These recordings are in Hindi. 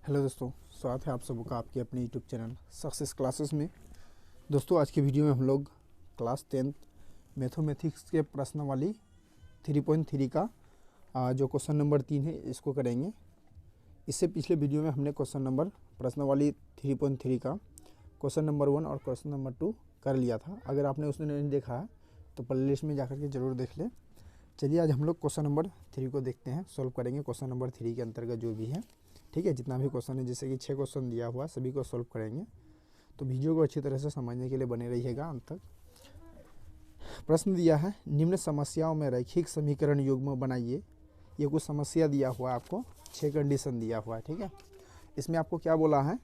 हेलो दोस्तों, स्वागत है आप सबका आपके अपने यूट्यूब चैनल सक्सेस क्लासेस में। दोस्तों आज की वीडियो में हम लोग क्लास 10th मैथमेटिक्स के प्रश्नावली 3.3 का जो क्वेश्चन नंबर 3 है इसको करेंगे। इससे पिछले वीडियो में हमने प्रश्नावली 3.3 का क्वेश्चन नंबर 1 और क्वेश्चन नंबर 2 कर लिया था। अगर आपने उसने नहीं देखा है तो प्लेलिस्ट में जाकर के ज़रूर देख लें। चलिए आज हम लोग क्वेश्चन नंबर 3 को देखते हैं, सॉल्व करेंगे क्वेश्चन नंबर 3 के अंतर्गत जो भी है। ठीक है, जितना भी क्वेश्चन है, जैसे कि 6 क्वेश्चन दिया हुआ सभी को सॉल्व करेंगे। तो वीडियो को अच्छी तरह से समझने के लिए बने रहिएगा अंत तक। प्रश्न दिया है, निम्न समस्याओं में रैखिक समीकरण युग्म बनाइए। ये कुछ समस्या दिया हुआ है आपको, 6 कंडीशन दिया हुआ है। ठीक है, इसमें आपको क्या बोला है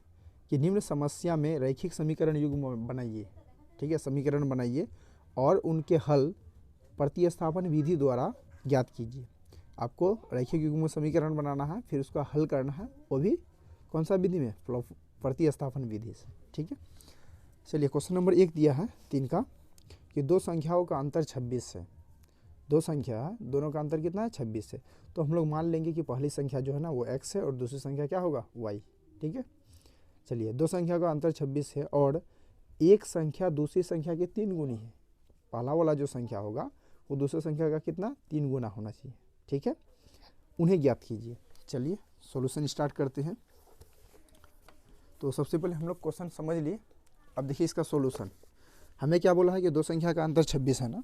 कि निम्न समस्या में रैखिक समीकरण युग्म बनाइए। ठीक है, समीकरण बनाइए और उनके हल प्रतिस्थापन विधि द्वारा ज्ञात कीजिए। आपको रैखिक युग्म समीकरण बनाना है, फिर उसका हल करना है, वो भी कौन सा विधि में? प्रतिस्थापन विधि से। ठीक है, चलिए क्वेश्चन नंबर 1 दिया है 3 का कि दो संख्याओं का अंतर 26 है। दो संख्या है, दोनों का अंतर कितना है? 26 है। तो हम लोग मान लेंगे कि पहली संख्या जो है ना वो x है और दूसरी संख्या क्या होगा? y। ठीक है, चलिए दो संख्या का अंतर 26 है और एक संख्या दूसरी संख्या के 3 गुनी है। पहला वाला जो संख्या होगा वो दूसरी संख्या का कितना? 3 गुना होना चाहिए। ठीक है, उन्हें ज्ञात कीजिए। चलिए सॉल्यूशन स्टार्ट करते हैं। तो सबसे पहले हम लोग क्वेश्चन समझ लिए। अब देखिए इसका सॉल्यूशन। हमें क्या बोला है कि दो संख्या का अंतर 26 है ना,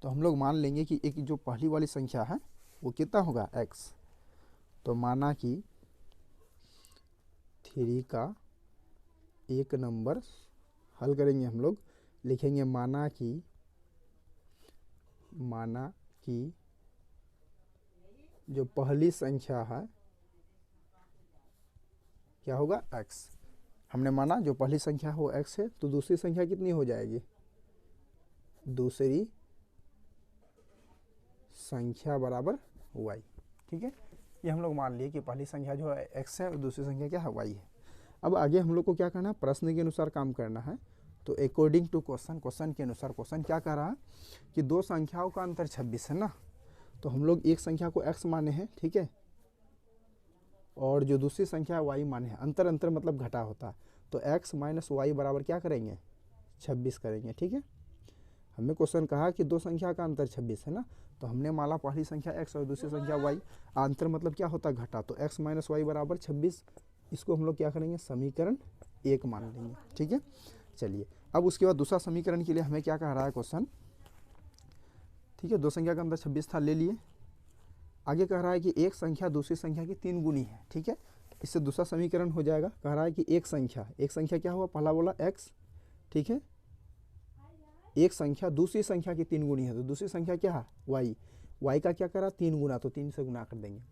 तो हम लोग मान लेंगे कि एक जो पहली वाली संख्या है वो कितना होगा? x। तो माना कि 3 का एक नंबर हल करेंगे हम लोग, लिखेंगे माना कि जो पहली संख्या है क्या होगा? x। हमने माना जो पहली संख्या हो x है, तो दूसरी संख्या कितनी हो जाएगी? दूसरी संख्या बराबर y। ठीक है, ये हम लोग मान लिए कि पहली संख्या जो है x है और दूसरी संख्या क्या है? y है। अब आगे हम लोग को क्या करना है? प्रश्न के अनुसार काम करना है। तो अकॉर्डिंग टू क्वेश्चन के अनुसार क्वेश्चन क्या कह रहा है कि दो संख्याओं का अंतर 26 है ना, तो हम लोग एक संख्या को x माने हैं। ठीक है, और जो दूसरी संख्या y माने हैं। अंतर मतलब घटा होता है, तो x माइनस वाई बराबर क्या करेंगे? 26 करेंगे। ठीक है, हमें क्वेश्चन कहा कि दो संख्या का अंतर 26 है ना, तो हमने माना पहली संख्या x और दूसरी संख्या y। अंतर मतलब क्या होता है? घटा। तो x माइनस वाई बराबर 26। इसको हम लोग क्या करेंगे? समीकरण 1 मान लेंगे। ठीक है, चलिए अब उसके बाद दूसरा समीकरण के लिए हमें क्या कह रहा है क्वेश्चन? ठीक है, दो संख्या का अंतर 26 था, ले लिए। आगे कह रहा है कि एक संख्या दूसरी संख्या की 3 गुनी है। ठीक है, इससे दूसरा समीकरण हो जाएगा। कह रहा है कि एक संख्या क्या हुआ? पहला बोला x। ठीक है, एक संख्या दूसरी संख्या की 3 गुनी है, तो दूसरी संख्या क्या है? y का क्या करा? 3 गुना, तो 3 से गुना कर देंगे।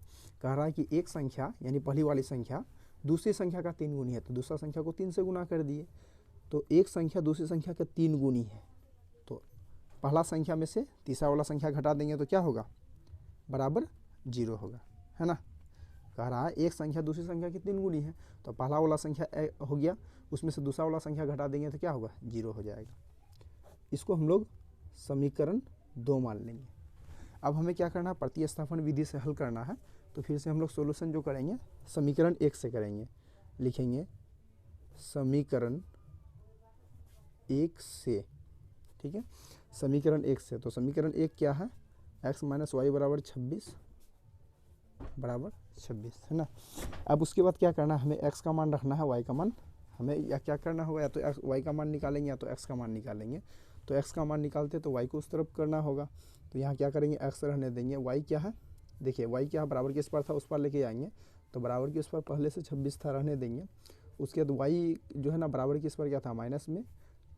कह रहा है कि एक संख्या यानी पहली वाली संख्या दूसरी संख्या का 3 गुनी है, तो दूसरा संख्या को 3 से गुना कर दिए। तो एक संख्या दूसरी संख्या का 3 गुनी है, तो पहला संख्या में से तीसरा वाला संख्या घटा देंगे तो क्या होगा? बराबर 0 होगा, है ना। कह रहा है एक संख्या दूसरी संख्या की 3 गुनी है, तो पहला वाला संख्या हो गया, उसमें से दूसरा वाला संख्या घटा देंगे तो क्या होगा? 0 हो जाएगा। इसको हम लोग समीकरण 2 मान लेंगे। अब हमें क्या करना है? प्रतिस्थापन विधि से हल करना है। तो फिर से हम लोग सॉल्यूशन जो करेंगे समीकरण 1 से करेंगे। लिखेंगे समीकरण 1 से। ठीक है, समीकरण 1 से। तो समीकरण 1 क्या है? x माइनस वाई बराबर 26 है ना। अब उसके बाद क्या करना है? हमें x का मान रखना है, y का मान हमें या क्या करना होगा? या तो y का मान निकालेंगे या तो x का मान निकालेंगे। तो x का मान निकालते तो y को उस तरफ करना होगा। तो यहाँ क्या करेंगे? x रहने देंगे। y क्या है? देखिए y क्या है? बराबर के इस पर था, उस पर लेके आएंगे। तो बराबर के इस पर पहले से 26 था, रहने देंगे। उसके बाद y जो है ना बराबर के इस पर क्या था? माइनस में।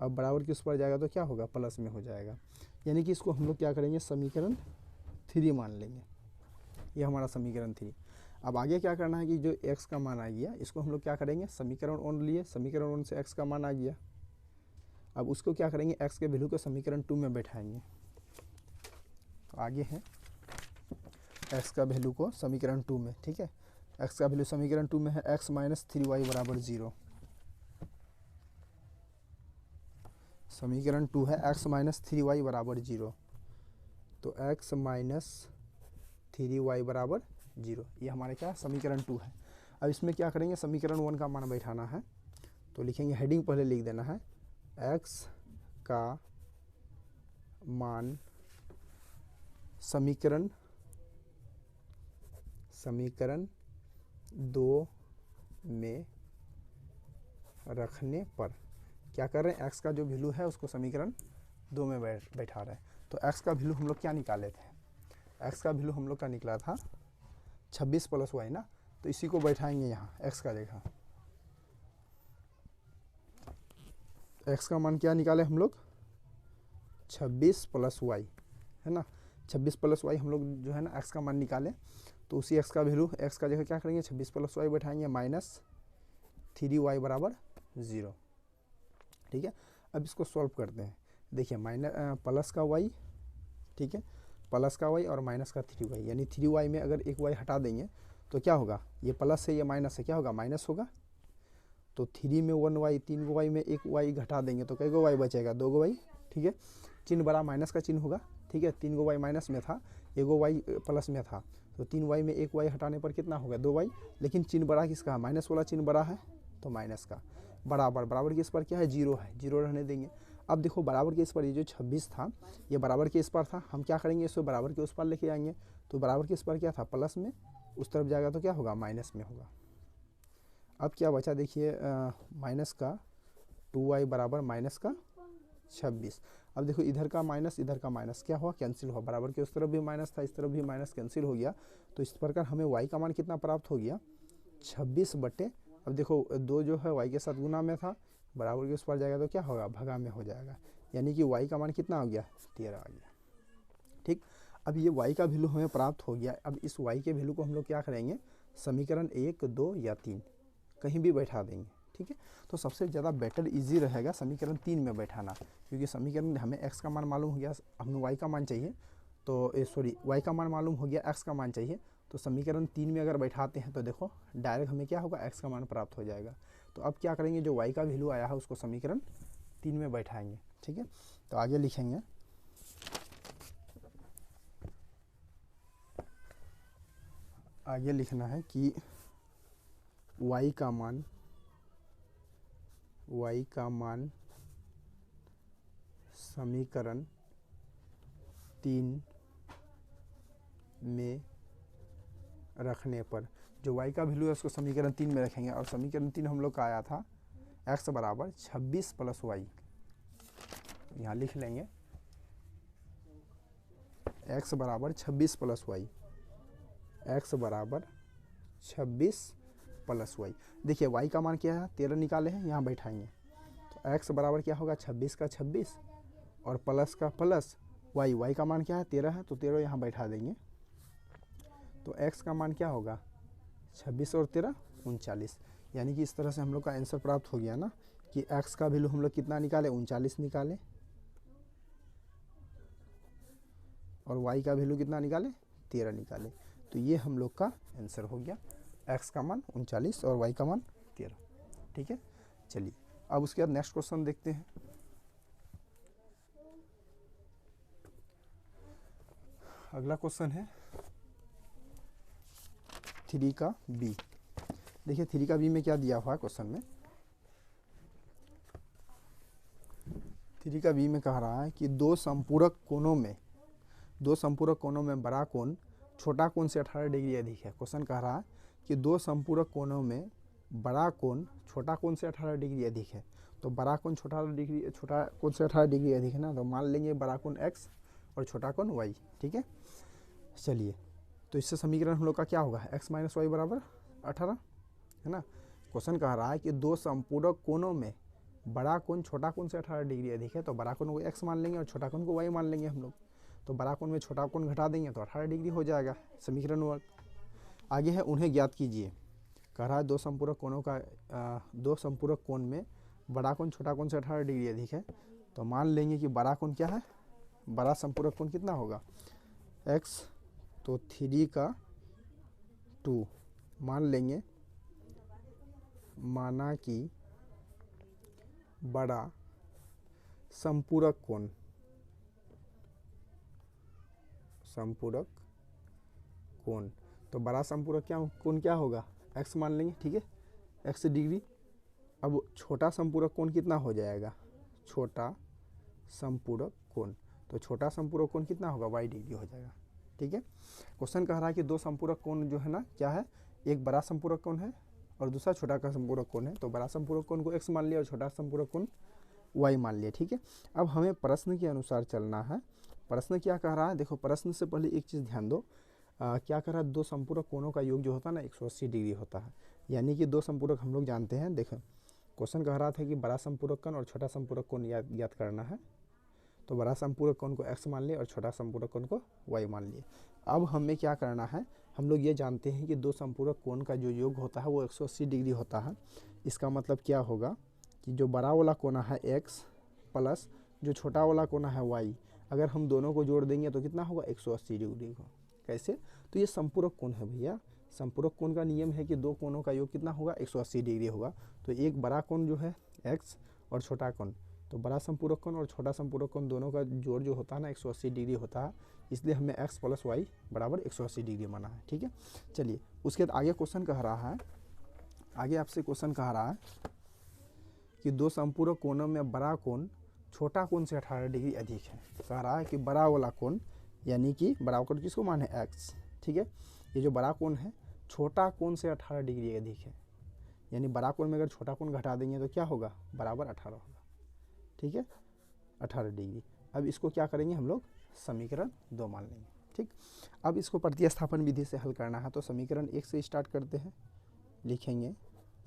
अब बराबर के उस पर जाएगा तो क्या होगा? प्लस में हो जाएगा। यानी कि इसको हम लोग क्या करेंगे? समीकरण 3 मान लेंगे। ये हमारा समीकरण 3। अब आगे क्या करना है कि जो x का मान आ गया इसको हम लोग क्या करेंगे? समीकरण 1 लिए, समीकरण 1 से x का मान आ गया। अब उसको क्या करेंगे? x के वैल्यू को समीकरण 2 में बैठाएंगे। तो आगे है x का वैल्यू को समीकरण 2 में। ठीक है, x का वैल्यू समीकरण 2 में है x माइनस 3y बराबर 0। समीकरण 2 है x माइनस 3y बराबर 0। तो x माइनस 3y बराबर 0, ये हमारे क्या? समीकरण 2 है। अब इसमें क्या करेंगे, समीकरण 1 का मान बैठाना है। तो लिखेंगे, हेडिंग पहले लिख देना है, x का मान समीकरण 2 में रखने पर क्या कर रहे हैं, x का जो वैल्यू है उसको समीकरण 2 में बैठा रहे हैं। तो x का वैल्यू हम लोग क्या निकाले थे, x का वैल्यू हम लोग का निकला था 26 + y ना। तो इसी को बैठाएंगे यहाँ x का जगह। x का मान क्या निकाले हम लोग, 26 + y है ना। 26 + y हम लोग जो है ना x का मान निकाले। तो उसी x का वैल्यू, x का जगह क्या करेंगे, 26 + y बैठाएंगे, -3y = 0। ठीक है, अब इसको सॉल्व करते हैं। देखिए प्लस का y, ठीक है, प्लस का y और माइनस का 3y, यानी 3y में अगर एक y हटा देंगे तो क्या होगा, ये प्लस है ये माइनस है, क्या होगा, माइनस होगा। तो 3 में 1y, 3 y में एक y घटा देंगे तो कई गो y बचेगा, 2 गो y। ठीक है, चिन्ह बड़ा माइनस का चिन्ह होगा। ठीक है, 3 गो y माइनस में था, 1 गो y प्लस में था। तो 3y में एक y हटाने पर कितना होगा, 2y। लेकिन चिन्ह बड़ा किसका है, माइनस वाला चिन्ह बड़ा है, तो माइनस का। बराबर के इस पर क्या है, 0 है, 0 रहने देंगे। अब देखो बराबर के इस पर ये जो 26 था ये बराबर के इस पर था, हम क्या करेंगे, इसको बराबर के उस पर लेके आएंगे। तो बराबर के इस पर क्या था, प्लस में, उस तरफ जाएगा तो क्या होगा, माइनस में होगा। अब क्या बचा, देखिए माइनस का 2y = माइनस का 26। अब देखो इधर का माइनस क्या हुआ, कैंसिल हुआ। बराबर के उस तरफ भी माइनस था, इस तरफ भी माइनस, कैंसिल हो गया। तो इस प्रकार हमें y का मान कितना प्राप्त हो गया, 26 अब देखो 2 जो है y के साथ गुना में था, बराबर के उस पर जाएगा तो क्या होगा, भगा में हो जाएगा। यानी कि y का मान कितना हो गया, 13 आ गया। ठीक, अब ये y का वैल्यू हमें प्राप्त हो गया। अब इस y के वैल्यू को हम लोग क्या करेंगे, समीकरण 1, 2 या 3 कहीं भी बैठा देंगे। ठीक है, तो सबसे ज़्यादा बेटर इजी रहेगा समीकरण 3 में बैठाना, क्योंकि समीकरण हमें x का मान मालूम हो गया, हमें y का मान चाहिए। तो y का मान मालूम हो गया, x का मान चाहिए। तो समीकरण 3 में अगर बैठाते हैं तो देखो डायरेक्ट हमें क्या होगा, x का मान प्राप्त हो जाएगा। तो अब क्या करेंगे, जो y का वैल्यू आया है उसको समीकरण 3 में बैठाएंगे। ठीक है, तो आगे लिखेंगे, आगे लिखना है कि y का मान समीकरण 3 में रखने पर, जो y का वैल्यू है उसको समीकरण 3 में रखेंगे। और समीकरण 3 हम लोग का आया था x = 26 + y, यहाँ लिख लेंगे x = 26 + y, x = 26 + y। देखिए y का मान क्या है, 13 निकाले हैं, यहाँ बैठाएंगे। तो x बराबर क्या होगा, 26 का 26 और प्लस का प्लस y का मान क्या है, 13 है, तो 13 यहाँ बैठा देंगे। तो x का मान क्या होगा, 26 और 13 39। यानी कि इस तरह से हम लोग का आंसर प्राप्त हो गया ना, कि x का वैल्यू हम लोग कितना निकाले, 39 निकाले, और y का वैल्यू कितना निकाले, 13 निकाले। तो ये हम लोग का आंसर हो गया, x का मान 39 और y का मान 13। ठीक है, चलिए अब उसके बाद नेक्स्ट क्वेश्चन देखते हैं। अगला क्वेश्चन है 3 का बी। देखिए 3 का बी में क्या दिया हुआ है क्वेश्चन में, 3 का बी में कह रहा है कि दो संपूरक कोणों में बड़ा कोण छोटा कोण से 18 डिग्री अधिक है। क्वेश्चन कह रहा है कि दो संपूरक कोणों में बड़ा कोण छोटा कोण से 18 डिग्री अधिक है। तो बड़ा कोण छोटा कोण से 18 डिग्री अधिक है ना, तो मान लेंगे बड़ा कोण x और छोटा कोण y। ठीक है, चलिए तो इससे समीकरण हम लोग का क्या होगा, x - y = 18 है ना। क्वेश्चन कह रहा है कि दो संपूरक कोणों में बड़ा कोण छोटा कोण से 18 डिग्री अधिक है। तो बड़ा कोण को x मान लेंगे और छोटा कोण को y मान लेंगे हम लोग। तो बड़ा कोण में छोटा कोण घटा देंगे तो 18 डिग्री हो जाएगा समीकरण वर्ग। आगे है उन्हें ज्ञात कीजिए। कह रहा है दो संपूरक कोण में बड़ा कोण छोटा कोण से 18 डिग्री अधिक है। तो मान लेंगे कि बड़ा कोण क्या है, बड़ा संपूरक कोण कितना होगा, x, तो 3 का 2 मान लेंगे। माना कि बड़ा संपूरक कोण, तो बड़ा संपूरक कोण क्या होगा, एक्स मान लेंगे, ठीक है, एक्स डिग्री। अब छोटा संपूरक कोण कितना हो जाएगा, छोटा संपूरक कोण, तो छोटा संपूरक कोण कितना होगा, वाई डिग्री हो जाएगा, ठीक है। क्वेश्चन कह रहा है कि दो संपूरक कोण जो है ना क्या है, एक बड़ा संपूरक कोण है और दूसरा छोटा का संपूरक कोण है, तो बड़ा संपूरक कोण को एक्स मान लिया और छोटा संपूरक कोण वाई मान लिया, ठीक है। अब हमें प्रश्न के अनुसार चलना है। प्रश्न क्या कह रहा है, देखो प्रश्न से पहले एक चीज़ ध्यान दो, क्या कह रहा है, दो संपूरक कोणों का योग जो होता है ना 180 डिग्री होता है, यानी कि दो संपूरक हम लोग जानते हैं। देखो क्वेश्चन कह रहा था कि बड़ा संपूरक कोण और छोटा संपूरक कोण याद करना है, तो बड़ा संपूरक कोण को एक्स मान लिए और छोटा संपूरक कोण को वाई मान लिए। अब हमें क्या करना है, हम लोग ये जानते हैं कि दो संपूरक कोण का जो योग होता है वो 180 डिग्री होता है। इसका मतलब क्या होगा कि जो बड़ा वाला कोना है एक्स प्लस जो छोटा वाला कोना है वाई, अगर हम दोनों को जोड़ देंगे तो कितना होगा, 180 डिग्री को। कैसे, तो ये संपूरक कोण है भैया, संपूरक कोण का नियम है कि दो कोणों का योग कितना होगा, 180 डिग्री होगा। तो एक बड़ा कोण जो है एक्स और छोटा कोण, तो बड़ा संपूरक कोण और छोटा संपूरक कोण दोनों का जोड़ जो होता है ना 180 डिग्री होता है, इसलिए हमें एक्स प्लस वाई बराबर 180 डिग्री माना है, ठीक है। चलिए उसके बाद आगे क्वेश्चन कह रहा है, आगे आपसे क्वेश्चन कह रहा है कि दो संपूरक कोणों में बड़ा कोण छोटा कोण से 18 डिग्री अधिक है। कह रहा है कि बड़ा वाला कोण, यानी कि बड़ा कोण किसको माने, एक्स, ठीक है। ये जो बड़ा कोण है छोटा कोण से 18 डिग्री अधिक है, यानी बड़ा कोण में अगर छोटा कोण घटा देंगे तो क्या होगा, बराबर 18 होगा, ठीक है, 18 डिग्री। अब इसको क्या करेंगे हम लोग, समीकरण 2 मान लेंगे, ठीक। अब इसको प्रतिस्थापन विधि से हल करना है, तो समीकरण 1 से स्टार्ट करते हैं, लिखेंगे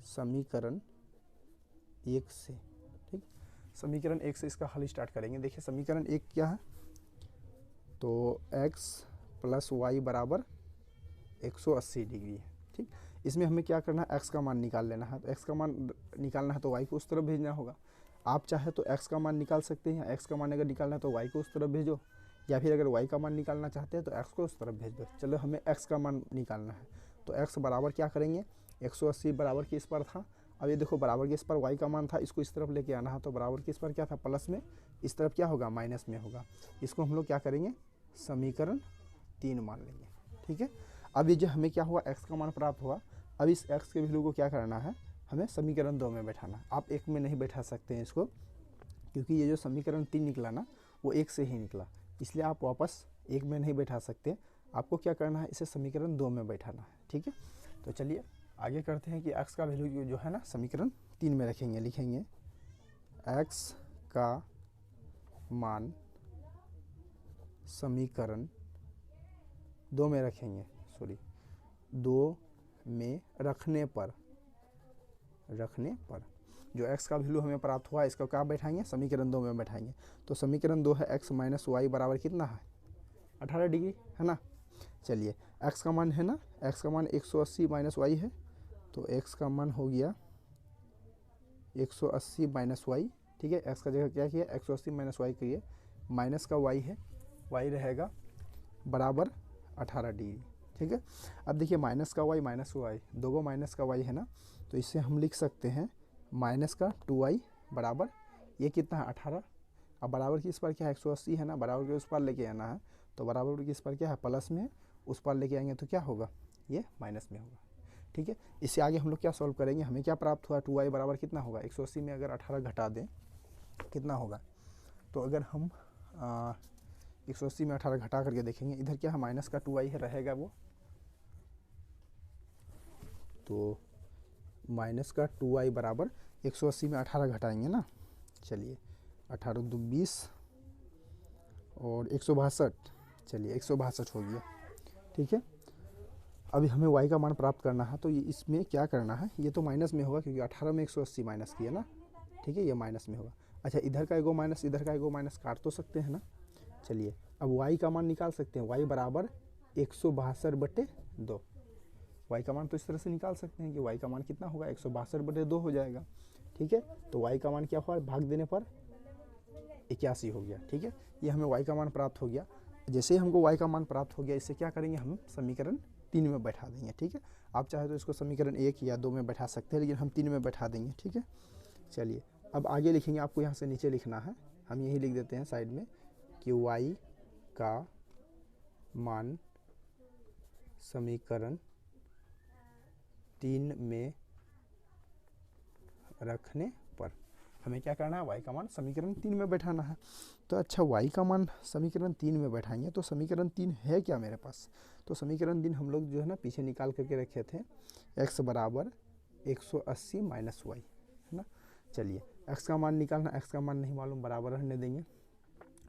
समीकरण 1 से, ठीक। समीकरण 1 से इसका हल स्टार्ट करेंगे। देखिए समीकरण 1 क्या है, तो x प्लस वाई बराबर 180 डिग्री है, ठीक। इसमें हमें क्या करना है, x का मान निकाल लेना है। तो x का मान निकालना है तो y को उस तरफ भेजना होगा। आप चाहे तो x का मान निकाल सकते हैं, x का मान अगर निकालना है तो y को उस तरफ भेजो, या फिर अगर y का मान निकालना चाहते हैं तो x को उस तरफ भेज दो। चलो हमें x का मान निकालना है, तो x बराबर क्या करेंगे, 180 बराबर किस पर था, अब ये देखो बराबर के इस पर y का मान था, इसको इस तरफ लेके आना है, तो बराबर के इस पर क्या था, प्लस में, इस तरफ क्या होगा, माइनस में होगा। इसको हम लोग क्या करेंगे, समीकरण 3 मान लेंगे, ठीक है। अब ये जो हमें क्या हुआ, x का मान प्राप्त हुआ। अब इस x के वैल्यू को क्या करना है, हमें समीकरण 2 में बैठाना। आप 1 में नहीं बैठा सकते हैं इसको, क्योंकि ये जो समीकरण 3 निकला ना वो 1 से ही निकला, इसलिए आप वापस 1 में नहीं बैठा सकते। आपको क्या करना है, इसे समीकरण 2 में बैठाना है, ठीक है। तो चलिए आगे करते हैं कि x का वैल्यू जो है ना समीकरण 3 में रखेंगे, लिखेंगे x का मान समीकरण 2 में रखेंगे, 2 में रखने पर जो x का वैल्यू हमें प्राप्त हुआ इसका क्या बैठाएंगे, समीकरण 2 में बैठाएंगे। तो समीकरण 2 है x माइनस वाई बराबर कितना है, 18 डिग्री है ना। चलिए x का मान है ना, x का मान 180 माइनस वाई है, तो x का मान हो गया 180 माइनस वाई, ठीक है। x का जगह क्या किया, 180 माइनस वाई करिए, माइनस का y है, y रहेगा बराबर 18 डिग्री, ठीक है। अब देखिए माइनस का y, दो गो माइनस का y है ना, तो इससे हम लिख सकते हैं माइनस का 2y बराबर, ये कितना है 18, अब बराबर की इस पर क्या है 180 है ना, बराबर के उस पर लेके आना है, तो बराबर की इस पर क्या है प्लस में, उस पर लेके आएंगे तो क्या होगा, ये माइनस में होगा, ठीक है। इससे आगे हम लोग क्या सॉल्व करेंगे, हमें क्या प्राप्त हुआ, 2y बराबर कितना होगा, 180 में अगर 18 घटा दें कितना होगा, तो अगर हम 180 में 18 घटा करके देखेंगे, इधर क्या है माइनस का 2y है रहेगा वो, तो माइनस का 2y बराबर 180 में 18 घटाएंगे ना, चलिए 18 2 20 और 162, चलिए 162 हो गया, ठीक है। अभी हमें y का मान प्राप्त करना है, तो ये इसमें क्या करना है, ये तो माइनस में होगा क्योंकि 18 में 180 माइनस किया ना, ठीक है, ये माइनस में होगा। अच्छा इधर का एगो माइनस इधर का एगो माइनस काट तो सकते हैं ना। चलिए अब y का मान निकाल सकते हैं, y बराबर 162/2, y का मान तो इस तरह से निकाल सकते हैं कि y का मान कितना होगा, 162/2 हो जाएगा, ठीक है। तो y का मान क्या हुआ, भाग देने पर 81 हो गया, ठीक है। ये हमें y का मान प्राप्त हो गया। जैसे ही हमको y का मान प्राप्त हो गया, इससे क्या करेंगे, हम समीकरण 3 में बैठा देंगे, ठीक है। आप चाहे तो इसको समीकरण 1 या 2 में बैठा सकते हैं, लेकिन हम 3 में बैठा देंगे, ठीक है। चलिए अब आगे लिखेंगे, आपको यहाँ से नीचे लिखना है, हम यही लिख देते हैं साइड में कि y का मान समीकरण 3 में रखने पर हमें क्या करना है, y का मान समीकरण 3 में बैठाना है। तो अच्छा y का मान समीकरण 3 में बैठाएंगे तो समीकरण 3 है क्या मेरे पास, तो समीकरण 3 हम लोग जो है ना पीछे निकाल करके रखे थे, x बराबर 180 माइनस वाई, है ना। चलिए x का मान निकालना, x का मान नहीं मालूम, बराबर रहने देंगे,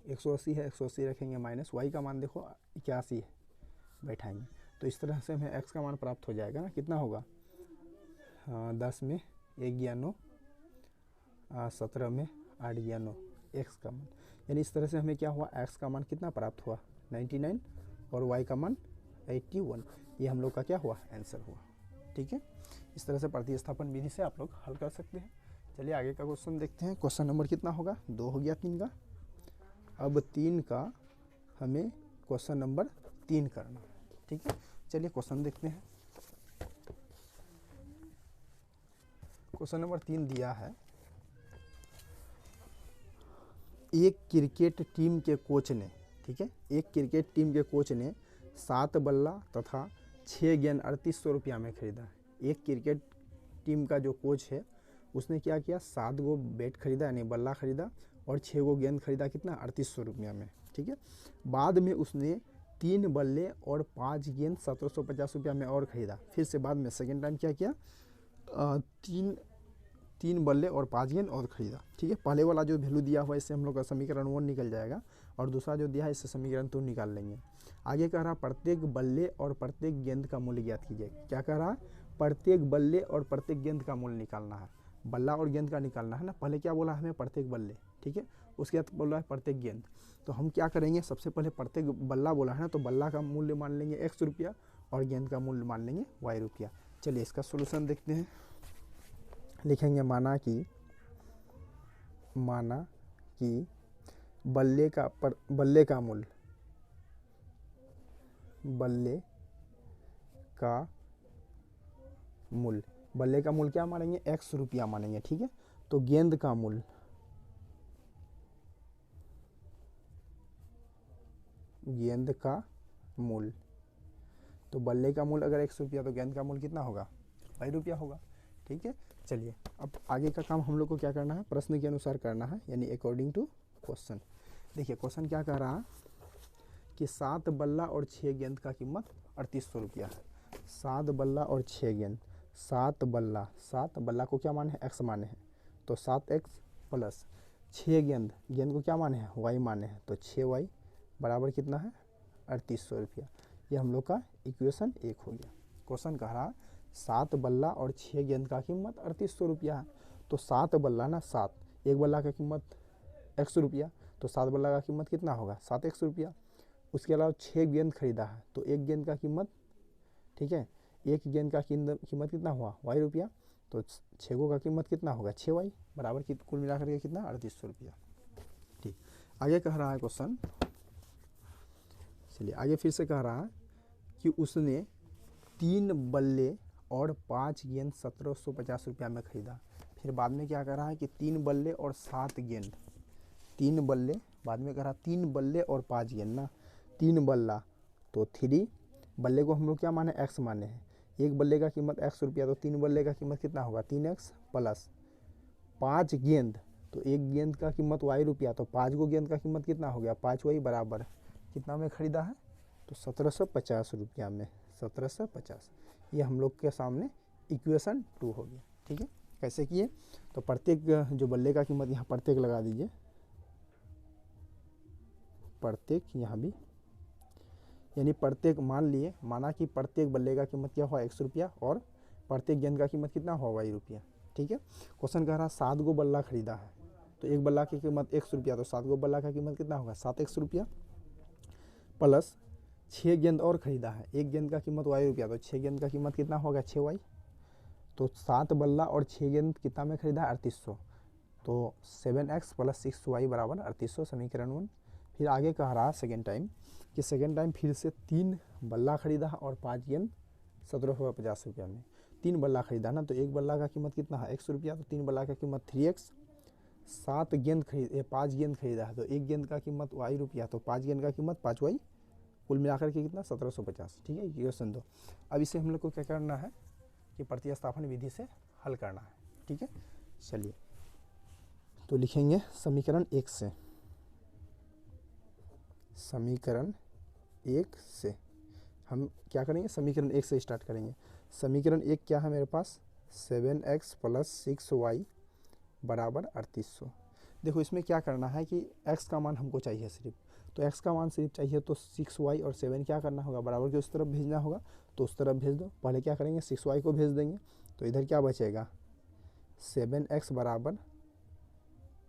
180 है, 180 रखेंगे, माइनस y का मान देखो 81 है, बैठाएंगे। तो इस तरह से हमें x का मान प्राप्त हो जाएगा ना, कितना होगा, 10 में 1 गया 9, 17 में 8 गया 9, x का मान, यानी इस तरह से हमें क्या हुआ, x का मान कितना प्राप्त हुआ 99 और y का मान 81, ये हम लोग का क्या हुआ, आंसर हुआ। ठीक है, इस तरह से प्रतिस्थापन विधि से आप लोग हल कर सकते हैं। चलिए आगे का क्वेश्चन देखते हैं। क्वेश्चन नंबर कितना होगा, 2 हो गया 3 का। अब 3 का हमें क्वेश्चन नंबर 3 करना है। ठीक है, चलिए क्वेश्चन देखते हैं। क्वेश्चन नंबर 3 दिया है, एक क्रिकेट टीम के कोच ने, ठीक है, एक क्रिकेट टीम के कोच ने 7 बल्ला तथा 6 गेंद 3800 रुपया में खरीदा। एक क्रिकेट टीम का जो कोच है उसने क्या किया, 7 गो बैट खरीदा यानी बल्ला खरीदा और 6 गो गेंद खरीदा, कितना 3800 रुपया में। ठीक है, बाद में उसने 3 बल्ले और 5 गेंद 1750 रुपया में और खरीदा। फिर से बाद में सेकेंड टाइम क्या किया, 3 बल्ले और 5 गेंद और खरीदा। ठीक है, पहले वाला जो वैल्यू दिया हुआ इससे हम लोग का समीकरण 1 निकल जाएगा और दूसरा जो दिया है इससे समीकरण 2 निकाल लेंगे। आगे कह रहा प्रत्येक बल्ले और प्रत्येक गेंद का मूल्य ज्ञात कीजिए। क्या कह रहा है, प्रत्येक बल्ले और प्रत्येक गेंद का मूल्य निकालना है, बल्ला और गेंद का निकालना है ना। पहले क्या बोला हमें, प्रत्येक बल्ले, ठीक है, उसके बाद बोला है प्रत्येक गेंद। तो हम क्या करेंगे, सबसे पहले प्रत्येक बल्ला बोला है ना, तो बल्ला का मूल्य मान लेंगे x रुपया और गेंद का मूल्य मान लेंगे y रुपया। चलिए इसका सोल्यूशन देखते हैं। लिखेंगे माना कि बल्ले का मूल्य, बल्ले का मूल्य क्या मानेंगे, x रुपया मानेंगे। ठीक है, तो गेंद का मूल्य, तो बल्ले का मूल्य अगर x रुपया तो गेंद का मूल्य कितना होगा, y रुपया होगा। ठीक है, चलिए अब आगे का काम हम लोग को क्या करना है, प्रश्न के अनुसार करना है, यानी अकॉर्डिंग टू क्वेश्चन। देखिए क्वेश्चन क्या कह रहा है कि 7 बल्ला और 6 गेंद का कीमत 3800 रुपया है। 7 बल्ला और 6 गेंद, 7 बल्ला को क्या माने हैं, x माने हैं, तो 7x प्लस 6 गेंद को क्या माने हैं, y माने हैं, तो 6y बराबर कितना है 3800 रुपया। ये हम लोग का इक्वेशन 1 हो गया। क्वेश्चन कह रहा 7 बल्ला और 6 गेंद का कीमत 3800 रुपया है। तो 7 बल्ला ना, 7, एक बल्ला का कीमत x रुपया, तो 7 बल्ला का कीमत कितना होगा 7x रुपया। उसके अलावा 6 गेंद खरीदा है, तो एक गेंद का कीमत, ठीक है, एक गेंद का कीमत कितना हुआ y रुपया, तो 6 गो का कीमत कितना होगा 6y बराबर कुल मिलाकर के कितना 3800 रुपया। ठीक, आगे कह रहा है क्वेश्चन, चलिए आगे फिर से कह रहा है कि उसने 3 बल्ले और 5 गेंद 1750 रुपया में खरीदा। फिर बाद में क्या कह रहा है कि 3 बल्ले और 7 गेंद, 3 बल्ले, बाद में कह रहा 3 बल्ले और 5 गेंद ना, 3 बल्ला तो 3, बल्ले को हम लोग क्या माने x माने हैं, एक बल्ले का कीमत x रुपया, तो 3 बल्ले का कीमत कितना होगा 3x प्लस 5 गेंद, तो एक गेंद का कीमत y रुपया, तो 5 गो गेंद का कीमत कितना हो गया 5y बराबर कितना में खरीदा है, तो 1750 रुपया में, 1750। ये हम लोग के सामने इक्वेशन 2 हो गया। ठीक है, कैसे किए, तो प्रत्येक जो बल्ले का कीमत यहाँ प्रत्येक लगा दीजिए, प्रत्येक यहाँ भी, यानी प्रत्येक माना कि प्रत्येक बल्ले का कीमत क्या हुआ x रुपया और प्रत्येक गेंद का कीमत कितना हुआ y रुपया। ठीक है, क्वेश्चन कह रहा 7 गो बल्ला खरीदा है, तो एक बल्ला की कीमत x रुपया, तो 7 गो बल्ला का कीमत कितना होगा 7x रुपया प्लस 6 गेंद और खरीदा है, एक गेंद का कीमत y रुपया, तो 6 गेंद का कीमत कितना होगा 6y, तो 7 बल्ला और 6 गेंद कितना में खरीदा 3800, तो 7x प्लस 6y बराबर 3800, समीकरण 1। फिर आगे कह रहा सेकेंड टाइम कि सेकेंड टाइम फिर से 3 बल्ला खरीदा है और 5 गेंद 1750 रुपया में। 3 बल्ला खरीदा ना, तो एक बल्ला का कीमत कितना है x रुपया, तो 3 बल्ला का कीमत 3x, 5 गेंद खरीदा है, तो एक गेंद का कीमत y रुपया, तो 5 गेंद का कीमत 5y, कुल मिलाकर के कितना 1750। ठीक है, इक्वेशन 2। अब इसे हम लोग को क्या करना है, कि प्रतिस्थापन विधि से हल करना है। ठीक है, चलिए तो लिखेंगे समीकरण 1 से, समीकरण 1 से हम क्या करेंगे, समीकरण 1 से स्टार्ट करेंगे। समीकरण 1 क्या है मेरे पास, 7x + 6y बराबर 3800। देखो इसमें क्या करना है कि x का मान हमको चाहिए सिर्फ, तो x का मान सिर्फ चाहिए तो 6y और 7 क्या करना होगा, बराबर के उस तरफ भेजना होगा, तो उस तरफ भेज दो। पहले क्या करेंगे, 6y को भेज देंगे, तो इधर क्या बचेगा, 7x बराबर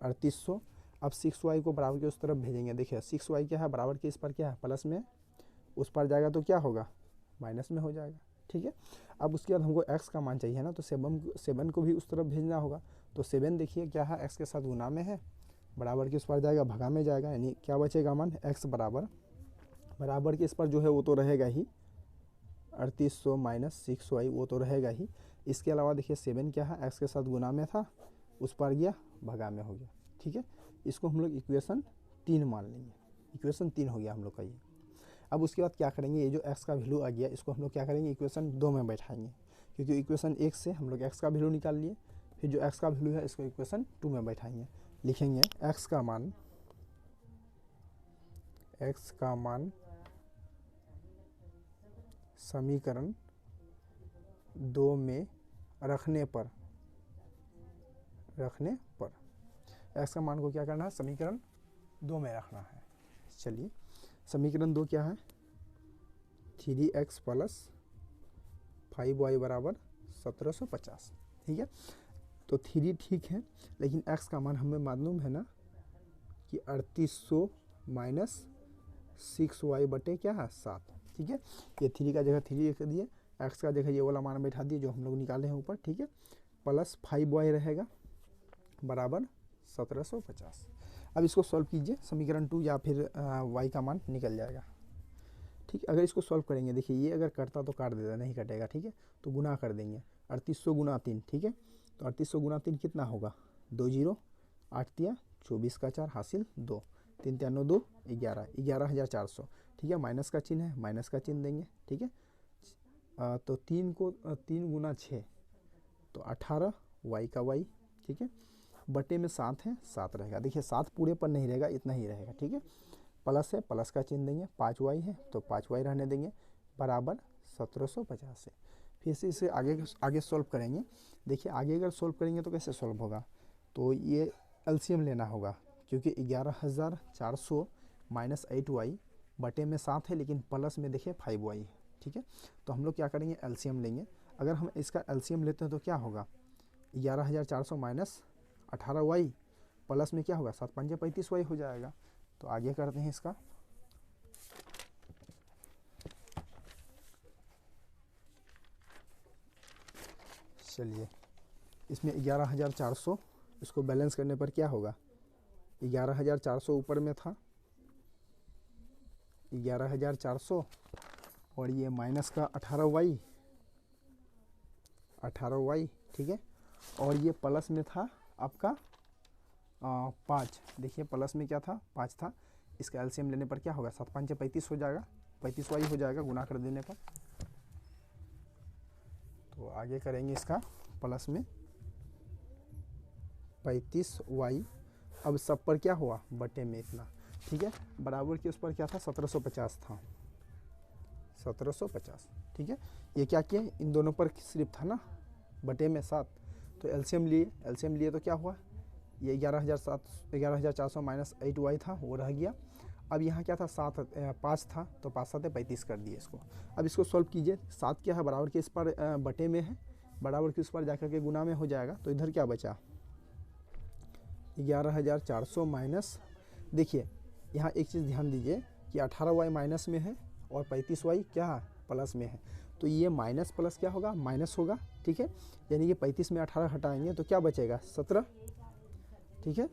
3800। अब 6y को बराबर के उस तरफ भेजेंगे। देखिए 6y क्या है, बराबर के इस पर क्या है, प्लस में, उस पर जाएगा तो क्या होगा, माइनस में हो जाएगा। ठीक है, अब उसके बाद हमको x का मान चाहिए ना, तो 7 को भी उस तरफ भेजना होगा। तो 7 देखिए क्या है, x के साथ गुना में है, बराबर के उस पर जाएगा, भगा में जाएगा, यानी क्या बचेगा मान, x बराबर के इस पर जो है वो तो रहेगा ही, 3800 माइनस 6y वो तो रहेगा ही। इसके अलावा देखिए 7 क्या है, x के साथ गुना में था, उस पर गया, भगा में हो गया। ठीक है, इसको हम लोग इक्वेशन 3 मान लेंगे, इक्वेशन 3 हो गया हम लोग का ये। अब उसके बाद क्या करेंगे, ये जो x का वैल्यू आ गया इसको हम लोग क्या करेंगे, इक्वेशन 2 में बैठाएंगे, क्योंकि इक्वेशन 1 से हम लोग x का वैल्यू निकाल लिए, फिर जो x का वैल्यू है इसको इक्वेशन 2 में बैठाएंगे। लिखेंगे x का मान समीकरण 2 में रखने पर x का मान को क्या करना है, समीकरण 2 में रखना है। चलिए समीकरण 2 क्या है, 3x + 5y बराबर 1750। ठीक है, तो 3 ठीक है, लेकिन x का मान हमें मालूम है ना कि 3800 माइनस 6y बटे क्या है 7। ठीक है, ये 3 का जगह 3 लिख दिए, x का जगह ये वाला मान बैठा दिए जो हम लोग निकाले हैं ऊपर। ठीक है, प्लस 5y रहेगा बराबर 1750। अब इसको सॉल्व कीजिए, समीकरण 2 या फिर y का मान निकल जाएगा। ठीक है, अगर इसको सॉल्व करेंगे, देखिए ये अगर कटता तो काट देता, नहीं कटेगा। ठीक है, तो गुना कर देंगे, 3800 गुना 3। ठीक है, तो 3800 गुना 3 कितना होगा, 2 0 8 तिया 24 का 4 हासिल 2, 3 3 9 2 11, 11400। ठीक है, माइनस का चिन्ह है, माइनस का चिन्ह देंगे। ठीक है, तो 3 को 3 गुना 6 तो 18 y का y। ठीक है, बटे में 7 है, 7 रहेगा। देखिए 7 पूरे पर नहीं रहेगा, इतना ही रहेगा। ठीक है, प्लस है, प्लस का चिन्ह देंगे, 5y है तो 5y रहने देंगे, बराबर 1750 से। फिर से इसे आगे सॉल्व करेंगे। देखिए आगे अगर सॉल्व करेंगे तो कैसे सॉल्व होगा, तो ये एलसीएम लेना होगा, क्योंकि 11400 माइनस 8y बटे में 7 है, लेकिन प्लस में देखिए 5y है। ठीक है, तो हम लोग क्या करेंगे, एलसीएम लेंगे। अगर हम इसका एलसीएम लेते हैं तो क्या होगा, 11400 माइनस 18y प्लस में क्या होगा, 7 5 35y हो जाएगा। तो आगे करते हैं इसका, चलिए इसमें 11400, इसको बैलेंस करने पर क्या होगा, 11400 ऊपर में था, 11400 और ये माइनस का 18y। ठीक है, और ये प्लस में था आपका 5। देखिए प्लस में क्या था, 5 था। इसका एलसीएम लेने पर क्या होगा, 7 5 35 हो जाएगा, 35y हो जाएगा गुना कर देने पर। तो आगे करेंगे इसका प्लस में 35y। अब सब पर क्या हुआ, बटे में इतना। ठीक है, बराबर के उस पर क्या था, 1750 था, 1750। ठीक है, ये क्या किया, इन दोनों पर सिर्फ था ना, बटे में 7, तो एलसीएम लिए तो क्या हुआ, ये 11400 माइनस 8y था वो रह गया। अब यहाँ क्या था, 5 था, तो 5 7 35 कर दिए इसको। अब इसको सॉल्व कीजिए, 7 क्या है, बराबर के इस पर बटे में है, बराबर के उस पर जाकर के गुना में हो जाएगा। तो इधर क्या बचा, 11400 माइनस, देखिए यहाँ एक चीज़ ध्यान दीजिए कि 18y माइनस में है और 35y क्या है, प्लस में है। तो ये माइनस प्लस क्या होगा, माइनस होगा। ठीक है, यानी कि 35 में 18 हटाएंगे तो क्या बचेगा, 17। ठीक है,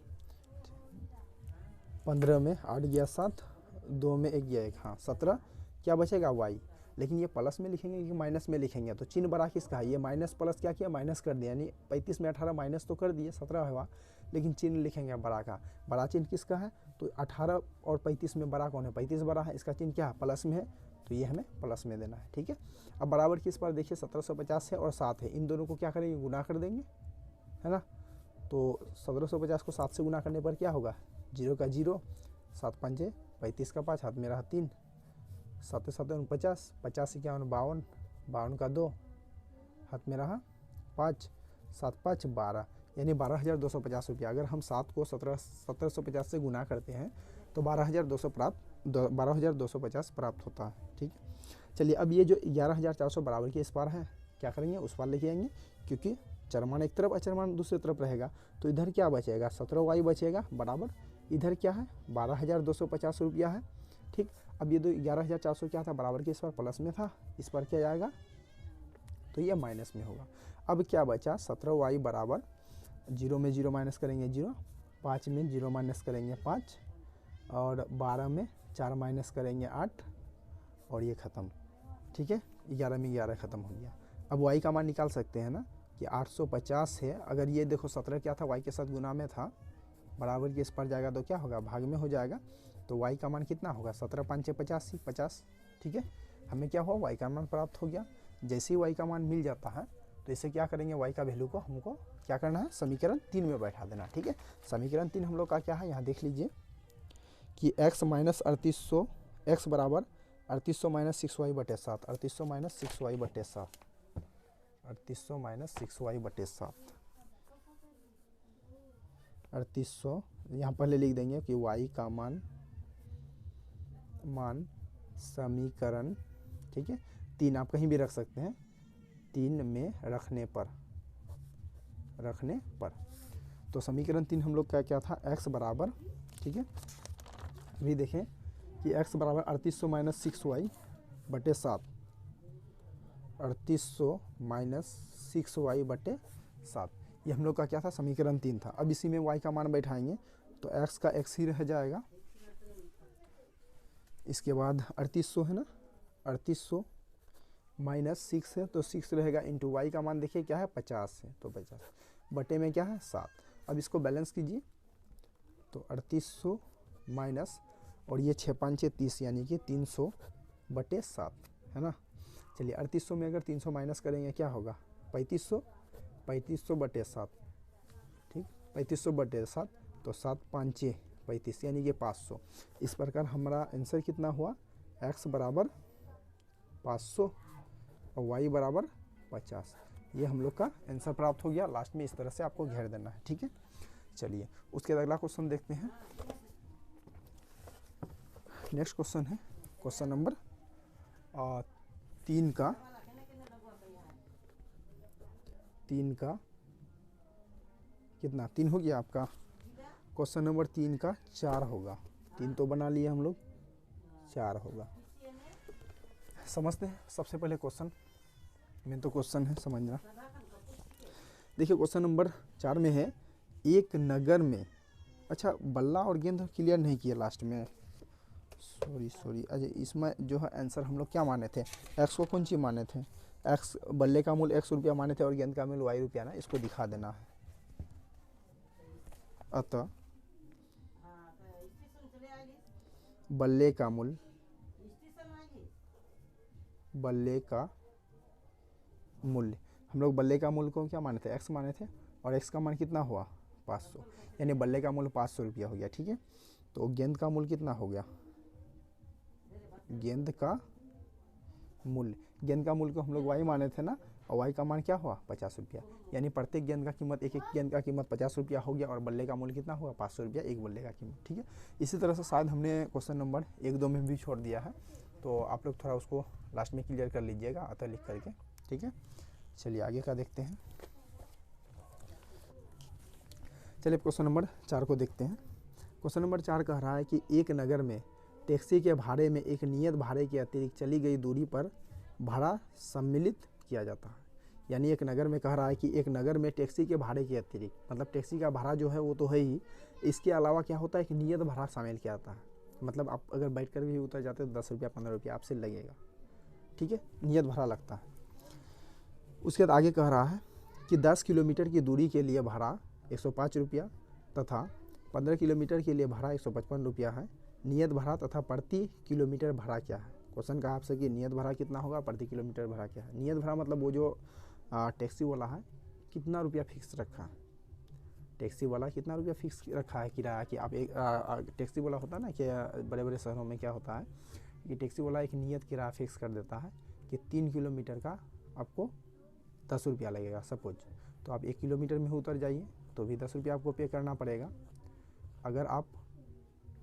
15 में 8 गया 7, 2 में 1 गया 1, हाँ 17 क्या बचेगा, y। लेकिन ये प्लस में लिखेंगे कि माइनस में लिखेंगे, तो चिन्ह बड़ा किसका है, ये माइनस प्लस क्या किया, माइनस कर दिया, यानी 35 में 18 माइनस तो कर दिए, 17 हुआ, लेकिन चिन्ह लिखेंगे बड़ा का। बड़ा चिन्ह किसका है, तो 18 और 35 में बड़ा कौन है, 35 बड़ा है, इसका चिन्ह क्या है, प्लस में है, तो ये हमें प्लस में देना है, ठीक है। अब बराबर किस पर देखिए 1750 है और 7 है, इन दोनों को क्या करेंगे, गुना कर देंगे, है ना। तो 1750 को 7 से गुना करने पर क्या होगा, 0 का 0, 7 पंजे 35 का 5, हाथ में रहा 3, 7 7 49, 50 51 52, 52 का 2, हाथ में रहा 5, 7 5 12, यानी 12,250 रुपया। अगर हम 7 को 1750 से गुना करते हैं तो 12,250 प्राप्त होता है, ठीक। चलिए अब ये जो 11,400 बराबर के इस पार है, क्या करेंगे, उस पार लेके आएंगे, क्योंकि चरमान एक तरफ अचरमान दूसरी तरफ रहेगा, तो इधर क्या बचेगा, 17y बचेगा, बराबर इधर क्या है 12,250 रुपया है, ठीक। अब ये 11,400 क्या था, बराबर के इस पर प्लस में था, इस पर क्या जाएगा, तो ये माइनस में होगा। अब क्या बचा, 17y बराबर 0 में 0 माइनस करेंगे 0, 5 में 0 माइनस करेंगे 5, और 12 में 4 माइनस करेंगे 8, और ये ख़त्म, ठीक है। 11 में 11 ख़त्म हो गया। अब y का मान निकाल सकते हैं ना कि 850 है, अगर ये देखो 17 क्या था, y के साथ गुना में था, बराबर के इस पर जाएगा तो क्या होगा, भाग में हो जाएगा, तो y का मान कितना होगा, 17 5 85 50, ठीक है। हमें क्या हुआ, y का मान प्राप्त हो गया। जैसे ही y का मान मिल जाता है तो इसे क्या करेंगे, y का वैल्यू को हमको क्या करना है, समीकरण 3 में बैठा देना, ठीक है। समीकरण 3 हम लोग का क्या है, यहाँ देख लीजिए कि x माइनस 3800, x बराबर 3800 माइनस 6y बटे 7, 3800 माइनस 6y बटे 7, 3800 माइनस 6y बटे 7, 3800 यहाँ पहले लिख देंगे कि y का मान समीकरण, ठीक है, 3 आप कहीं भी रख सकते हैं, 3 में रखने पर, तो समीकरण 3 हम लोग का क्या था, x बराबर, ठीक है, अभी देखें कि x बराबर 3800 माइनस 6y बटे 7, 3800 माइनस 6y बटे 7, ये हम लोग का क्या था, समीकरण 3 था। अब इसी में y का मान बैठाएंगे तो x का x ही रह जाएगा, इसके बाद 3800 है ना, 3800 माइनस 6 है तो 6 रहेगा, इंटू y का मान देखिए क्या है 50 है, तो 50 बटे में क्या है 7। अब इसको बैलेंस कीजिए तो 3800 माइनस, और ये 6 5 30, यानी कि 300 बटे 7, है ना। चलिए 3800 में अगर 300 माइनस करेंगे क्या होगा, 3500, 3500 बटे 7, ठीक, 3500 बटे 7, तो 7 5 35, यानी कि 500। इस प्रकार हमारा आंसर कितना हुआ, x बराबर 500 और y बराबर 50, ये हम लोग का आंसर प्राप्त हो गया। लास्ट में इस तरह से आपको घेर देना है, ठीक है। चलिए उसके बाद अगला क्वेश्चन देखते हैं। नेक्स्ट क्वेश्चन है क्वेश्चन नंबर 3 का कितना, 3 हो गया आपका। क्वेश्चन नंबर 3 का 4 होगा, 3 तो बना लिए हम लोग, 4 होगा। समझते हैं सबसे पहले क्वेश्चन, मेन तो क्वेश्चन है समझना। देखिए क्वेश्चन नंबर 4 में है, एक नगर में, अच्छा बल्ला और गेंद क्लियर नहीं किया लास्ट में, सॉरी अच्छा इसमें जो है आंसर हम लोग क्या माने थे, x को कौन चीज़ माने थे, x बल्ले का मूल्य x रुपया माने थे और गेंद का मूल्य y रुपया ना, इसको दिखा देना है। अतः बल्ले का मूल्य हम लोग बल्ले का मूल्य को क्या माने थे, x माने थे, और x का मान कितना हुआ 500, यानी बल्ले का मूल्य 500 रुपया हो गया, ठीक है। तो गेंद का मूल्य कितना हो गया, गेंद का मूल्य को हम लोग y माने थे ना, और y का मान क्या हुआ 50 रुपया, यानी प्रत्येक गेंद का कीमत, एक गेंद का कीमत 50 रुपया हो गया, और बल्ले का मूल्य कितना हुआ 500 रुपया एक बल्ले का कीमत, ठीक है। इसी तरह से शायद हमने क्वेश्चन नंबर 1 2 में भी छोड़ दिया है, तो आप लोग थोड़ा उसको लास्ट में क्लियर कर लीजिएगा अतः लिख करके, ठीक है। चलिए आगे का देखते हैं। चलिए क्वेश्चन नंबर 4 को देखते हैं। क्वेश्चन नंबर 4 कह रहा है कि एक नगर में टैक्सी के भाड़े में एक नियत भाड़े के अतिरिक्त चली गई दूरी पर भाड़ा सम्मिलित किया जाता है। यानी एक नगर में कह रहा है कि एक नगर में टैक्सी के भाड़े के अतिरिक्त, मतलब टैक्सी का भाड़ा जो है वो तो है ही, इसके अलावा क्या होता है कि नियत भाड़ा शामिल किया जाता है। मतलब आप अगर बैठ कर भी उतर जाते तो 10 रुपया 15 रुपया आपसे लगेगा, ठीक है, नियत भाड़ा लगता है। उसके बाद आगे कह रहा है कि 10 किलोमीटर की दूरी के लिए भाड़ा 105 रुपया तथा 15 किलोमीटर के लिए भाड़ा 155 रुपया है। नियत भाड़ा तथा प्रति किलोमीटर भाड़ा क्या है, क्वेश्चन कहा आपसे कि नियत भाड़ा कितना होगा, प्रति किलोमीटर भाड़ा क्या है। नियत भाड़ा मतलब वो जो टैक्सी वाला है कितना रुपया फिक्स रखा है, टैक्सी वाला कितना रुपया फिक्स रखा है किराया कि आप एक टैक्सी वाला होता है ना कि बड़े बड़े शहरों में क्या होता है कि टैक्सी वाला एक नियत किराया फिक्स कर देता है कि 3 किलोमीटर का आपको 10 रुपया लगेगा सपोज। तो आप 1 किलोमीटर में उतर जाइए तो भी 10 रुपया आपको पे करना पड़ेगा। अगर आप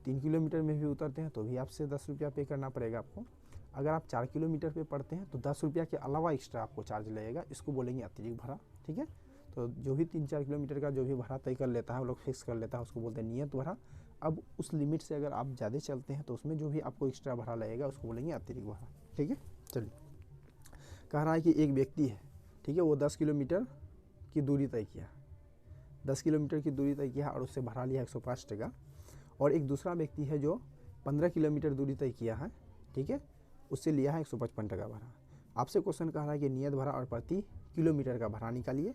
3 किलोमीटर में भी उतरते हैं तो भी आपसे 10 रुपया पे करना पड़ेगा आपको। अगर आप 4 किलोमीटर पे पड़ते हैं तो 10 रुपया के अलावा एक्स्ट्रा आपको चार्ज लगेगा, इसको बोलेंगे अतिरिक्त भाड़ा। ठीक है, तो जो भी 3-4 किलोमीटर का जो भी भाड़ा तय कर लेता है वो लोग फिक्स कर लेता है, उसको बोलते हैं नियत भाड़ा। अब उस लिमिट से अगर आप ज़्यादा चलते हैं तो उसमें जो भी आपको एक्स्ट्रा भाड़ा लगेगा उसको बोलेंगे अतिरिक्त भाड़ा। ठीक है, चलिए कह रहा है कि एक व्यक्ति है, ठीक है, वो 10 किलोमीटर की दूरी तय किया, 10 किलोमीटर की दूरी तय किया और उससे भाड़ा लिया 105 टका। और एक दूसरा व्यक्ति है जो 15 किलोमीटर दूरी तय किया है, ठीक है, उससे लिया है 155 टका भाड़ा। आपसे क्वेश्चन कह रहा है कि नियत भाड़ा और प्रति किलोमीटर का भाड़ा निकालिए।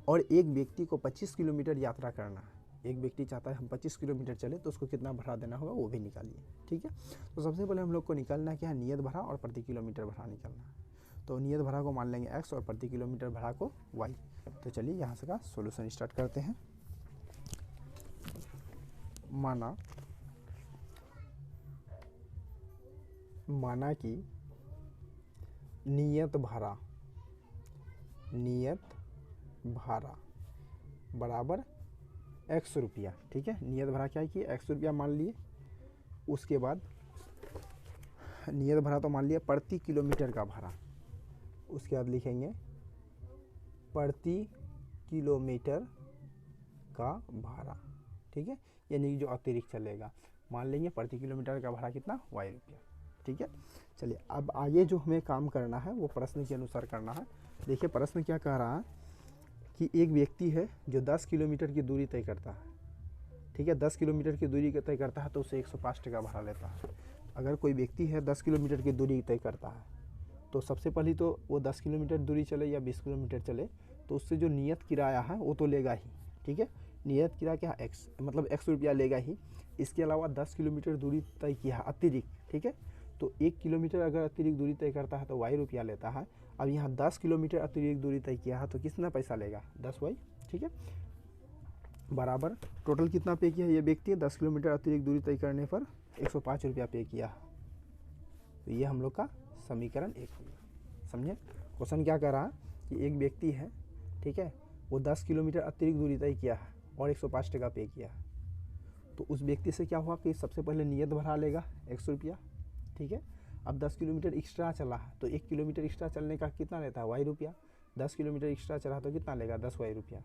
और एक व्यक्ति को 25 किलोमीटर यात्रा करना है, एक व्यक्ति चाहता है हम 25 किलोमीटर चले तो उसको कितना भाड़ा देना होगा वो भी निकालिए। ठीक है, तो सबसे पहले हम लोग को निकालना है क्या है, नियत भाड़ा और प्रति किलोमीटर भाड़ा निकालना है। तो नियत भाड़ा को मान लेंगे x और प्रति किलोमीटर भाड़ा को y। तो चलिए यहाँ से का सोल्यूशन स्टार्ट करते हैं। माना कि नियत भाड़ा बराबर x रुपया। ठीक है, नियत भाड़ा क्या है कि x रुपया मान लिए। उसके बाद नियत भाड़ा तो मान लिया प्रति किलोमीटर का भाड़ा, उसके बाद लिखेंगे प्रति किलोमीटर का भाड़ा। ठीक है, यानी जो अतिरिक्त चलेगा मान लेंगे प्रति किलोमीटर का भाड़ा कितना y रुपया। ठीक है, चलिए अब आगे जो हमें काम करना है वो प्रश्न के अनुसार करना है। देखिए प्रश्न क्या कह रहा है कि एक व्यक्ति है जो 10 किलोमीटर की दूरी तय करता है। ठीक है, 10 किलोमीटर की दूरी तय करता है तो उसे 105 टका भाड़ा लेता है। अगर कोई व्यक्ति है 10 किलोमीटर की दूरी तय करता है तो सबसे पहले तो वो 10 किलोमीटर दूरी चले या 20 किलोमीटर चले तो उससे जो नियत किराया है वो तो लेगा ही। ठीक है, नियत किराया क्या है x, मतलब x रुपया लेगा ही। इसके अलावा 10 किलोमीटर दूरी तय किया है अतिरिक्त। ठीक है, तो 1 किलोमीटर अगर अतिरिक्त दूरी तय करता है तो y रुपया लेता है। अब यहाँ 10 किलोमीटर अतिरिक्त दूरी तय किया है तो कितना पैसा लेगा 10y। ठीक है, बराबर टोटल कितना पे किया है ये व्यक्ति 10 किलोमीटर अतिरिक्त दूरी तय करने पर 105 रुपया पे किया है। तो ये हम लोग का समीकरण 1 हो गया। समझे क्वेश्चन क्या कह रहा है कि एक व्यक्ति है, ठीक है, वो 10 किलोमीटर अतिरिक्त दूरी तय किया है और 105 टका पे किया है। तो उस व्यक्ति से क्या हुआ कि सबसे पहले नियत भाड़ा लेगा 100 रुपया। ठीक है, अब 10 किलोमीटर एक्स्ट्रा चला है तो 1 किलोमीटर एक्स्ट्रा चलने का कितना लेता है y रुपया। 10 किलोमीटर एक्स्ट्रा चला तो कितना लेगा 10y रुपया।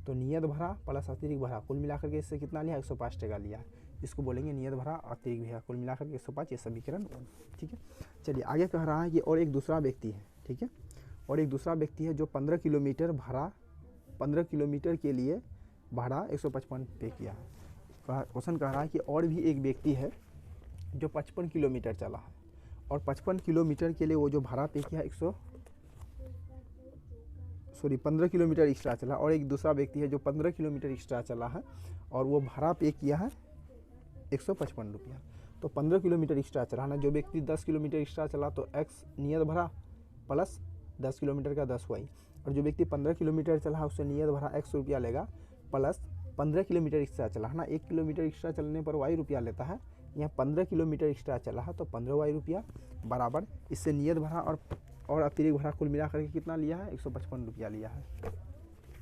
तो नियत भाड़ा प्लस अतिरिक्त भाड़ा कुल मिलाकर के इससे कितना लिया 105 टका लिया। इसको बोलेंगे नियत भाड़ा अतिरिक्त भाड़ा कुल मिलाकर के 105, ये समीकरण 1। ठीक है, चलिए आगे कह रहा है कि और एक दूसरा व्यक्ति है। ठीक है, और एक दूसरा व्यक्ति है जो 15 किलोमीटर के लिए भाड़ा 155 पे किया है। क्वेश्चन कह रहा है कि और भी एक व्यक्ति है जो 55 किलोमीटर चला है और 55 किलोमीटर के लिए वो जो भाड़ा पे किया 15 किलोमीटर एक्स्ट्रा चला। और एक दूसरा व्यक्ति है जो 15 किलोमीटर एक्स्ट्रा चला है और वो भाड़ा पे किया है 155 रुपया। तो 15 किलोमीटर एक्स्ट्रा चला ना, जो व्यक्ति 10 किलोमीटर एक्स्ट्रा चला तो x नियत भाड़ा प्लस 10 किलोमीटर का 10y। और जो व्यक्ति 15 किलोमीटर चला उससे नियत भाड़ा x रुपया लेगा प्लस 15 किलोमीटर एक्स्ट्रा चला है ना, 1 किलोमीटर एक्स्ट्रा चलने पर y रुपया लेता है। यहाँ 15 किलोमीटर एक्स्ट्रा चला है तो 15y रुपया बराबर इससे नियत भाड़ा और अतिरिक्त भाड़ा कुल मिला करके कितना लिया है 155 रुपया लिया है।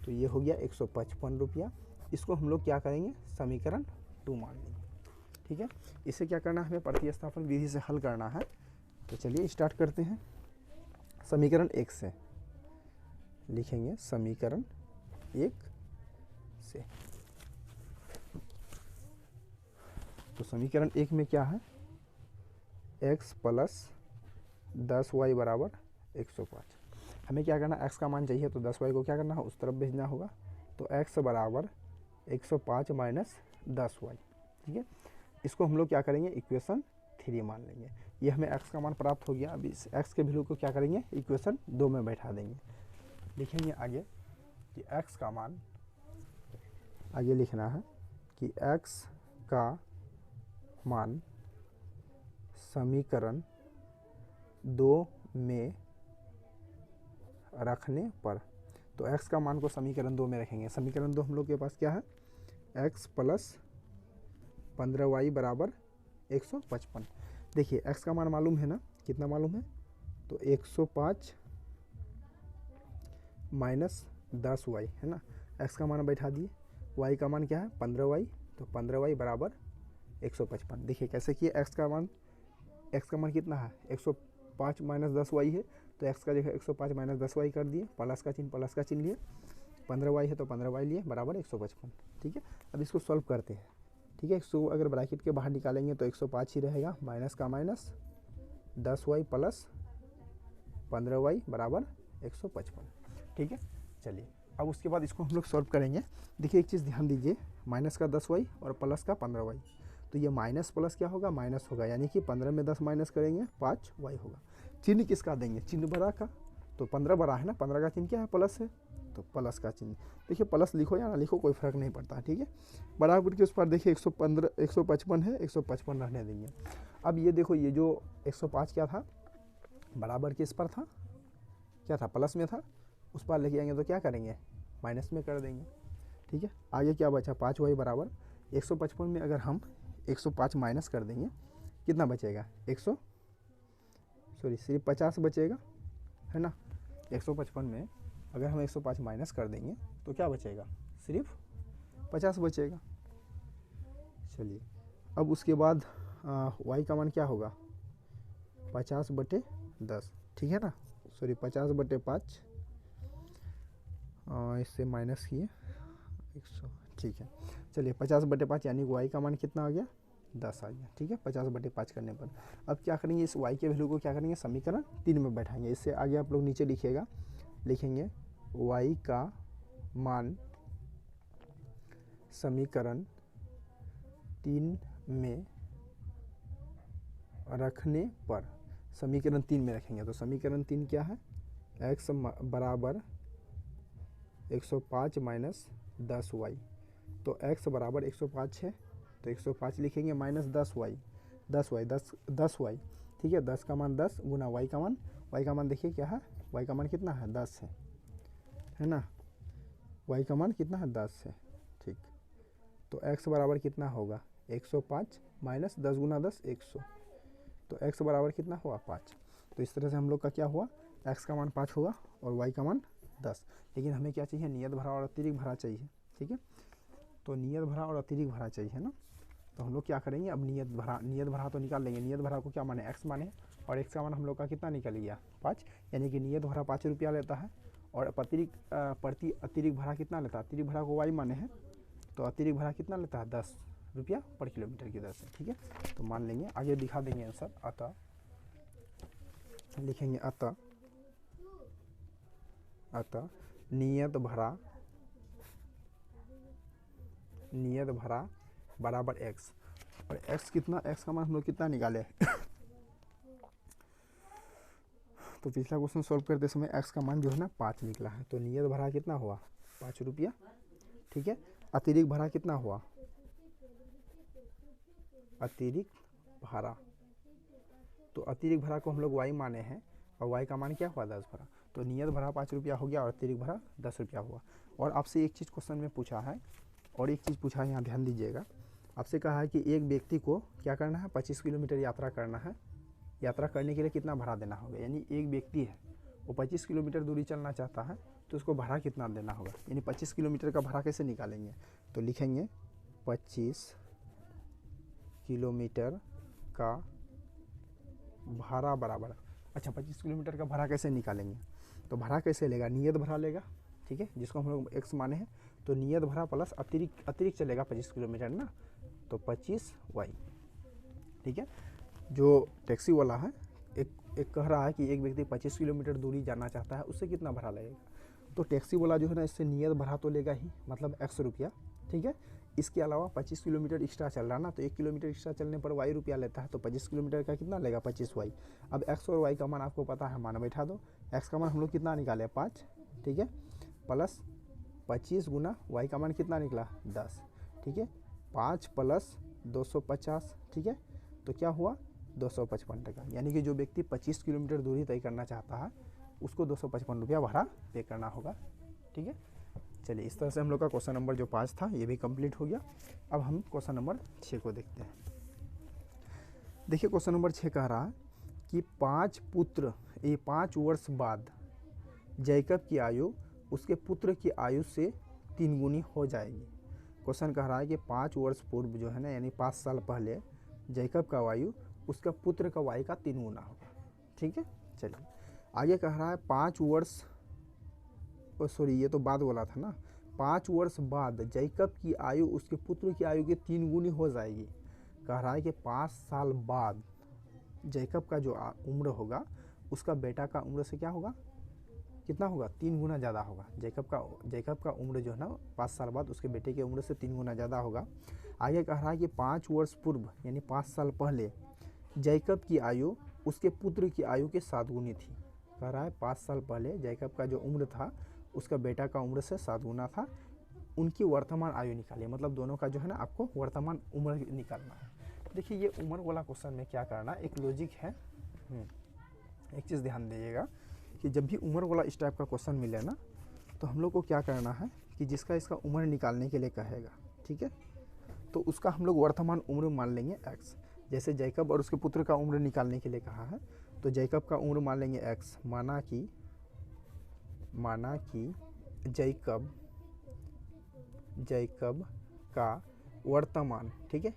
तो ये हो गया 155 रुपया। इसको हम लोग क्या करेंगे समीकरण 2 मान लेंगे। ठीक है, इसे क्या करना है हमें प्रतिस्थापन विधि से हल करना है। तो चलिए स्टार्ट करते हैं। समीकरण 1 से लिखेंगे समीकरण 1 से। तो समीकरण 1 में क्या है x प्लस 10y बराबर 105। हमें क्या करना x का मान चाहिए तो 10y को क्या करना है उस तरफ भेजना होगा। तो x बराबर 105 माइनस 10y। ठीक है, इसको हम लोग क्या करेंगे इक्वेशन 3 मान लेंगे। ये हमें x का मान प्राप्त हो गया। अब इस x के वैल्यू को क्या करेंगे इक्वेशन 2 में बैठा देंगे। लिखेंगे आगे कि x का मान, आगे लिखना है कि x का मान समीकरण 2 में रखने पर, तो x का मान को समीकरण 2 में रखेंगे। समीकरण 2 हम लोग के पास क्या है, x प्लस 15y बराबर 155। देखिए x का मान मालूम है ना, कितना मालूम है, तो 105 माइनस 10y है ना। x का मान बैठा दिए, y का मान क्या है 15y, तो 15y बराबर 155। देखिए कैसे किए, x का मान कितना है 105 माइनस 10y है, तो x का जगह 105 माइनस 10y कर दिए, प्लस का चिन्ह लिए, 15y है तो 15y लिए बराबर 155। ठीक है, अब इसको सॉल्व करते हैं। ठीक है, इसको अगर ब्रैकेट के बाहर निकालेंगे तो 105 ही रहेगा, माइनस का माइनस 10y प्लस 15y बराबर 155। ठीक है, चलिए अब उसके बाद इसको हम लोग सॉल्व करेंगे। देखिए एक चीज़ ध्यान दीजिए, माइनस का 10y और प्लस का 15y, तो ये माइनस प्लस क्या होगा, माइनस होगा, यानी कि 15 में 10 माइनस करेंगे 5y होगा। चिन्ह किसका देंगे, चिन्ह बड़ा का, तो 15 बड़ा है ना, 15 का चिन्ह क्या है, प्लस है, तो प्लस का चिन्ह। देखिए प्लस लिखो या ना लिखो कोई फर्क नहीं पड़ता। ठीक है, बराबर के उस पर देखिए 155 है, 155 रहने देंगे। अब ये देखो, ये जो 105 क्या था, बराबर के इस पर था, क्या था, प्लस में था, उस पर लेके आएंगे तो क्या करेंगे, माइनस में कर देंगे। ठीक है, आगे क्या बचा, 5y बराबर 155 में अगर हम 105 माइनस कर देंगे कितना बचेगा, सिर्फ 50 बचेगा, है ना। 155 में अगर हम 105 माइनस कर देंगे तो क्या बचेगा, सिर्फ 50 बचेगा। चलिए अब उसके बाद y का मान क्या होगा, 50/10। ठीक है ना, 50/5, इससे माइनस किए 100। ठीक है, चलिए 50/5 यानी y का मान कितना आ गया, 10 आ गया। ठीक है, 50/5 करने पर अब क्या करेंगे, इस y के वैल्यू को क्या करेंगे, समीकरण 3 में बैठाएंगे। इससे आगे आप लोग नीचे लिखेंगे y का मान समीकरण 3 में रखने पर, समीकरण 3 में रखेंगे तो समीकरण 3 क्या है, x बराबर 105 माइनस 10y, तो x बराबर 105 है तो 105 लिखेंगे माइनस 10y। ठीक है, 10 का मान 10 गुना y का मान देखिए क्या है, y का मान कितना है 10 है ना, y का मान कितना है 10 है। ठीक, तो x बराबर कितना होगा 105 माइनस 10 गुना 10 100, तो x बराबर कितना हुआ 5। तो इस तरह से हम लोग का क्या हुआ, x का मान 5 हुआ और y का मान 10। लेकिन हमें क्या चाहिए, नियत भरा और अतिरिक्त भरा चाहिए। ठीक है, तो नियत भरा और अतिरिक्त भरा चाहिए ना, तो हम लोग क्या करेंगे, अब नियत भरा तो निकाल लेंगे। नियत भरा को क्या माने, x माने, और x का मान हम लोग का कितना निकल गया 5, यानी कि नियत भरा 5 रुपया लेता है और अतिरिक्त भरा कितना लेता है, अतिरिक्त भरा को y माने हैं, तो अतिरिक्त भरा कितना लेता है 10 रुपया पर किलोमीटर की दर से। ठीक है, तो मान लेंगे, आगे दिखा देंगे आंसर। अतः लिखेंगे अतः नियत भरा बराबर x, और x कितना, x का मान हम लोग कितना निकाले तो पिछला क्वेश्चन सॉल्व करते समय x का मान जो है ना 5 निकला है, तो नियत भरा कितना हुआ 5 रुपया। ठीक है, अतिरिक्त भरा कितना हुआ, अतिरिक्त भरा, तो अतिरिक्त भरा को हम लोग y माने हैं और y का मान क्या हुआ 10 भरा, तो नियत भरा 5 रुपया हो गया और अतिरिक्त भरा 10 रुपया हुआ। और आपसे एक चीज़ क्वेश्चन में पूछा है, और एक चीज़ पूछा है, यहाँ ध्यान दीजिएगा। आपसे कहा है कि एक व्यक्ति को क्या करना है, 25 किलोमीटर यात्रा करना है, यात्रा करने के लिए कितना भाड़ा देना होगा, यानी एक व्यक्ति है वो 25 किलोमीटर दूरी चलना चाहता है तो उसको भाड़ा कितना देना होगा, यानी 25 किलोमीटर का भाड़ा कैसे निकालेंगे, तो लिखेंगे 25 किलोमीटर का भाड़ा बराबर, अच्छा 25 किलोमीटर का भाड़ा कैसे निकालेंगे, तो भाड़ा कैसे लेगा, नियत भाड़ा लेगा। ठीक है, जिसको हम लोग x माने हैं, तो नियत भाड़ा प्लस अतिरिक्त चलेगा 25 किलोमीटर ना, तो 25y। ठीक है, जो टैक्सी वाला है एक कह रहा है कि एक व्यक्ति 25 किलोमीटर दूरी जाना चाहता है, उससे कितना भाड़ा लगेगा, तो टैक्सी वाला जो है ना इससे नियत भाड़ा तो लेगा ही, मतलब 100 रुपया। ठीक है, इसके अलावा 25 किलोमीटर एक्स्ट्रा चल रहा ना, तो 1 किलोमीटर एक्स्ट्रा चलने पर y रुपया लेता है, तो 25 किलोमीटर का कितना लेगा 25y। अब x और y का मान आपको पता है, मान बैठा दो। x का मान हम लोग कितना निकाले 5, ठीक है, प्लस 25 गुना y का मान कितना निकला 10। ठीक है, 5 प्लस 250, ठीक है, तो क्या हुआ 255 यानी कि जो व्यक्ति 25 किलोमीटर दूरी तय करना चाहता है उसको 255 रुपया भाड़ा पे करना होगा। ठीक है, चलिए इस तरह से हम लोग का क्वेश्चन नंबर जो 5 था ये भी कंप्लीट हो गया। अब हम क्वेश्चन नंबर 6 को देखते हैं। देखिए क्वेश्चन नंबर 6 कह रहा है कि 5 वर्ष बाद जैकब की आयु उसके पुत्र की आयु से 3 गुनी हो जाएगी। क्वेश्चन कह रहा है कि 5 वर्ष पूर्व जो है ना, यानी 5 साल पहले जैकब का आयु उसका पुत्र का आयु का 3 गुना होगा। ठीक है, चलिए आगे कह रहा है 5 वर्ष, सॉरी ये तो बाद बोला था ना, 5 वर्ष बाद जैकब की आयु उसके पुत्र की आयु के 3 गुनी हो जाएगी। कह रहा है कि 5 साल बाद जैकब का जो उम्र होगा उसका बेटा का उम्र से क्या होगा, कितना होगा, 3 गुना ज़्यादा होगा। जैकब का उम्र जो है ना 5 साल बाद उसके बेटे की उम्र से 3 गुना ज़्यादा होगा। आगे कह रहा है कि 5 वर्ष पूर्व यानी 5 साल पहले जैकब की आयु उसके पुत्र की आयु के 7 गुनी थी। कह रहा है 5 साल पहले जैकब का जो उम्र था उसका बेटा का उम्र से 7 गुना था। उनकी वर्तमान आयु निकालिए, मतलब दोनों का जो है ना आपको वर्तमान उम्र निकालना है। देखिए ये उम्र वाला क्वेश्चन में क्या करना, एक लॉजिक है। एक चीज़ ध्यान दीजिएगा कि जब भी उम्र वाला इस टाइप का क्वेश्चन मिले ना तो हम लोग को क्या करना है कि जिसका इसका उम्र निकालने के लिए कहेगा, ठीक है, तो उसका हम लोग वर्तमान उम्र मान लेंगे x। जैसे जैकब और उसके पुत्र का उम्र निकालने के लिए कहा है तो जैकब का उम्र मान लेंगे x, माना कि जैकब का वर्तमान, ठीक है,